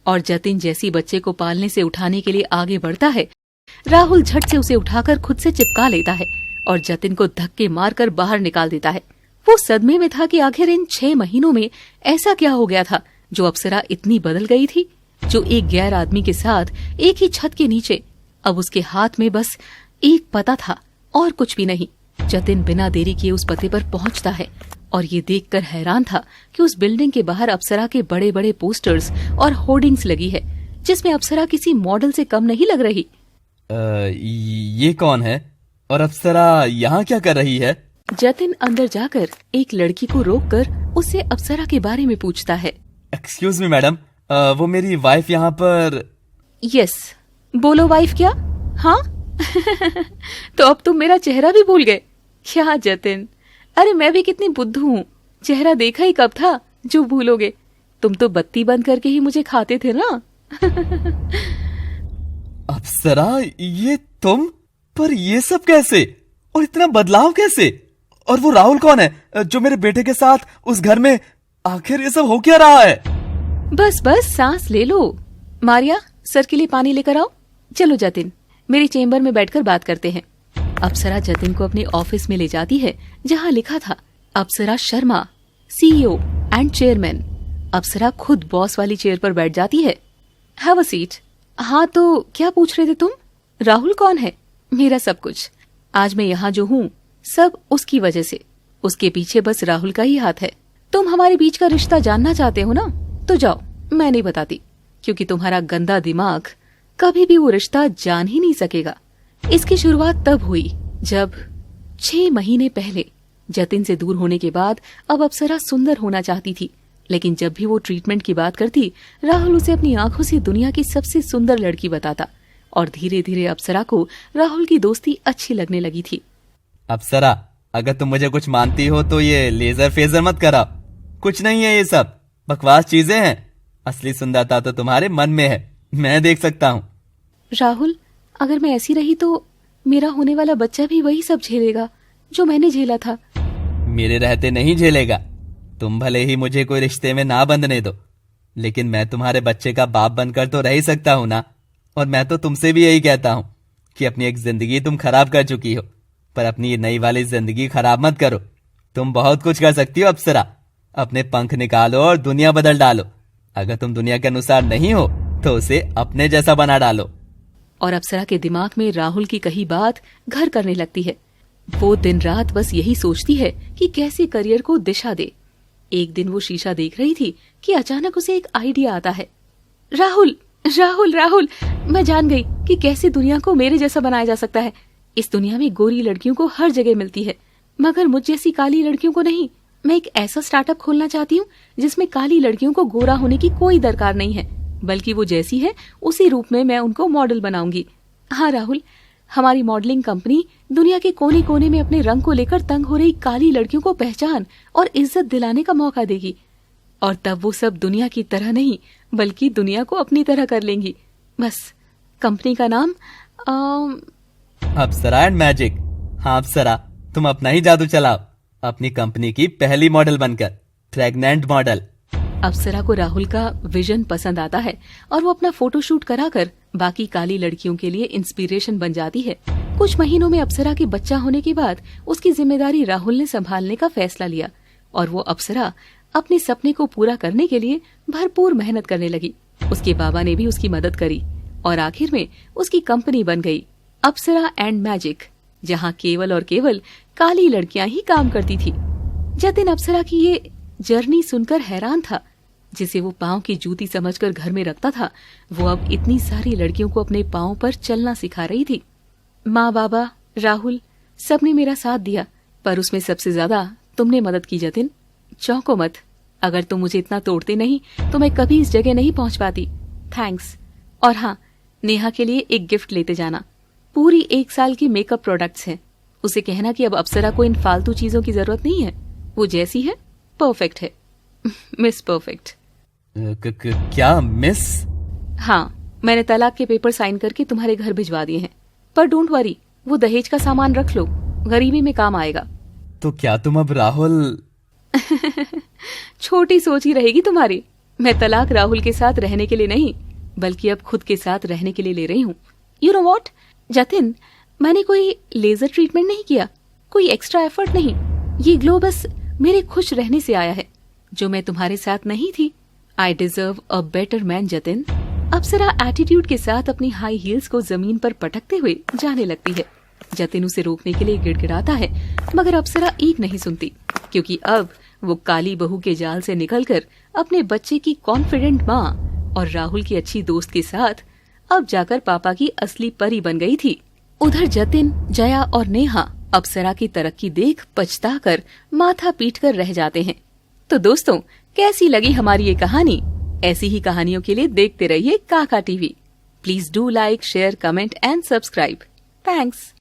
और जतिन जैसी बच्चे को पालने से उठाने के लिए आगे बढ़ता है, राहुल झट से उसे उठाकर खुद से चिपका लेता है और जतिन को धक्के मारकर बाहर निकाल देता है। वो सदमे में था कि आखिर इन 6 महीनों में ऐसा क्या हो गया था जो अप्सरा इतनी बदल गई थी, जो एक गैर आदमी के साथ एक ही छत के नीचे। अब उसके हाथ में बस एक पता था और कुछ भी नहीं। जतिन बिना देरी किए उस पते पर पहुंचता है और ये देखकर हैरान था कि उस बिल्डिंग के बाहर अप्सरा के बड़े बड़े पोस्टर्स और होर्डिंग्स लगी है, जिसमें अप्सरा किसी मॉडल से कम नहीं लग रही। ये कौन है और अप्सरा यहाँ क्या कर रही है? जतिन अंदर जाकर एक लड़की को रोककर उससे अप्सरा के बारे में पूछता है। एक्सक्यूज मी मैडम, वो मेरी वाइफ यहाँ पर। यस, बोलो वाइफ क्या? हाँ तो अब तुम मेरा चेहरा भी भूल गए क्या जतिन? अरे मैं भी कितनी बुद्धू हूँ, चेहरा देखा ही कब था जो भूलोगे? तुम तो बत्ती बंद करके ही मुझे खाते थे ना। अप्सरा, ये तुम? पर ये सब कैसे और इतना बदलाव कैसे? और वो राहुल कौन है जो मेरे बेटे के साथ उस घर में? आखिर ये सब हो क्या रहा है? बस सांस ले लो। मारिया, सर के लिए पानी लेकर आओ। चलो जतिन, मेरे चेम्बर में बैठकर बात करते हैं। अप्सरा जतिन को अपने ऑफिस में ले जाती है जहाँ लिखा था अप्सरा शर्मा, CEO एंड चेयरमैन। अप्सरा खुद बॉस वाली चेयर पर बैठ जाती है। Have a seat. हाँ, तो क्या पूछ रहे थे तुम? राहुल कौन है? मेरा सब कुछ। आज मैं यहाँ जो हूँ सब उसकी वजह से। उसके पीछे बस राहुल का ही हाथ है। तुम हमारे बीच का रिश्ता जानना चाहते हो ना? तो जाओ, मैं नहीं बताती, क्योंकि तुम्हारा गंदा दिमाग कभी भी वो रिश्ता जान ही नहीं सकेगा। इसकी शुरुआत तब हुई जब 6 महीने पहले जतिन से दूर होने के बाद अब अप्सरा सुंदर होना चाहती थी, लेकिन जब भी वो ट्रीटमेंट की बात करती, राहुल उसे अपनी आंखों से दुनिया की सबसे सुंदर लड़की बताता और धीरे धीरे अप्सरा को राहुल की दोस्ती अच्छी लगने लगी थी। अप्सरा, अगर तुम मुझे कुछ मानती हो तो ये लेजर फेजर मत कराओ। कुछ नहीं है, ये सब बकवास चीजें हैं। असली सुंदरता तो तुम्हारे मन में है, मैं देख सकता हूँ। राहुल, अगर मैं ऐसी रही तो मेरा होने वाला बच्चा भी वही सब झेलेगा जो मैंने झेला था। मेरे रहते नहीं झेलेगा। तुम भले ही मुझे कोई रिश्ते में ना बंधने दो, लेकिन मैं तुम्हारे बच्चे का बाप बनकर तो रह ही सकता हूँ ना। और मैं तो तुमसे भी यही कहता हूँ कि अपनी एक जिंदगी तुम खराब कर चुकी हो, पर अपनी ये नई वाली जिंदगी खराब मत करो। तुम बहुत कुछ कर सकती हो अप्सरा। अपने पंख निकालो और दुनिया बदल डालो। अगर तुम दुनिया के अनुसार नहीं हो तो उसे अपने जैसा बना डालो। और अप्सरा के दिमाग में राहुल की कही बात घर करने लगती है। वो दिन रात बस यही सोचती है कि कैसे करियर को दिशा दे। एक दिन वो शीशा देख रही थी कि अचानक उसे एक आइडिया आता है। राहुल, राहुल, राहुल, मैं जान गई कि कैसे दुनिया को मेरे जैसा बनाया जा सकता है। इस दुनिया में गोरी लड़कियों को हर जगह मिलती है, मगर मुझ जैसी काली लड़कियों को नहीं। मैं एक ऐसा स्टार्टअप खोलना चाहती हूँ जिसमें काली लड़कियों को गोरा होने की कोई दरकार नहीं है, बल्कि वो जैसी है उसी रूप में मैं उनको मॉडल बनाऊंगी। हाँ राहुल, हमारी मॉडलिंग कंपनी दुनिया के कोने कोने में अपने रंग को लेकर तंग हो रही काली लड़कियों को पहचान और इज्जत दिलाने का मौका देगी, और तब वो सब दुनिया की तरह नहीं बल्कि दुनिया को अपनी तरह कर लेंगी। बस कंपनी का नाम अप्सरा एंड मैजिक। हाँ अप्सरा, तुम अपना ही जादू चलाओ, अपनी कंपनी की पहली मॉडल बनकर, प्रेग्नेंट मॉडल। अप्सरा को राहुल का विजन पसंद आता है और वो अपना फोटोशूट कराकर बाकी काली लड़कियों के लिए इंस्पिरेशन बन जाती है। कुछ महीनों में अप्सरा के बच्चा होने के बाद उसकी जिम्मेदारी राहुल ने संभालने का फैसला लिया और वो अप्सरा अपने सपने को पूरा करने के लिए भरपूर मेहनत करने लगी। उसके बाबा ने भी उसकी मदद करी और आखिर में उसकी कंपनी बन गई, अप्सरा एंड मैजिक, जहाँ केवल और केवल काली लड़कियां ही काम करती थी। जतिन अप्सरा की ये जर्नी सुनकर हैरान था। जिसे वो पाँव की जूती समझकर घर में रखता था, वो अब इतनी सारी लड़कियों को अपने पाँव पर चलना सिखा रही थी। माँ बाबा, राहुल, सबने मेरा साथ दिया, पर उसमें सबसे ज्यादा तुमने मदद की जतिन। चौंको मत, अगर तुम मुझे इतना तोड़ते नहीं तो मैं कभी इस जगह नहीं पहुंच पाती। थैंक्स। और हाँ, नेहा के लिए एक गिफ्ट लेते जाना। पूरी 1 साल की मेकअप प्रोडक्ट्स हैं। उसे कहना कि अब अप्सरा को इन फालतू चीजों की जरूरत नहीं है, वो जैसी है परफेक्ट है। Miss perfect. क्या मिस? हाँ, मैंने तलाक के पेपर साइन करके तुम्हारे घर भिजवा दिए हैं, पर डोंट वरी, वो दहेज का सामान रख लो, गरीबी में काम आएगा। तो क्या तुम अब राहुल? छोटी सोच ही रहेगी तुम्हारी। मैं तलाक राहुल के साथ रहने के लिए नहीं, बल्कि अब खुद के साथ रहने के लिए ले रही हूँ। यू नो व्हाट जतिन, मैंने कोई लेजर ट्रीटमेंट नहीं किया, कोई एक्स्ट्रा एफर्ट नहीं। ये ग्लो बस मेरे खुश रहने से आया है। जो मैं तुम्हारे साथ नहीं थी, I deserve a better man Jatin. Apsara attitude के साथ अपनी हाई हील्स को जमीन पर पटकते हुए जाने लगती है। जतिन उसे रोकने के लिए गिड़गिड़ाता है, मगर अप्सरा एक नहीं सुनती, क्योंकि अब वो काली बहू के जाल से निकलकर अपने बच्चे की कॉन्फिडेंट माँ और राहुल की अच्छी दोस्त के साथ अब जाकर पापा की असली परी बन गई थी। उधर जतिन, जया और नेहा अप्सरा की तरक्की देख पछताकर माथा पीटकर रह जाते हैं। तो दोस्तों, कैसी लगी हमारी ये कहानी? ऐसी ही कहानियों के लिए देखते रहिए काका TV. Please do like, share, comment and subscribe. Thanks.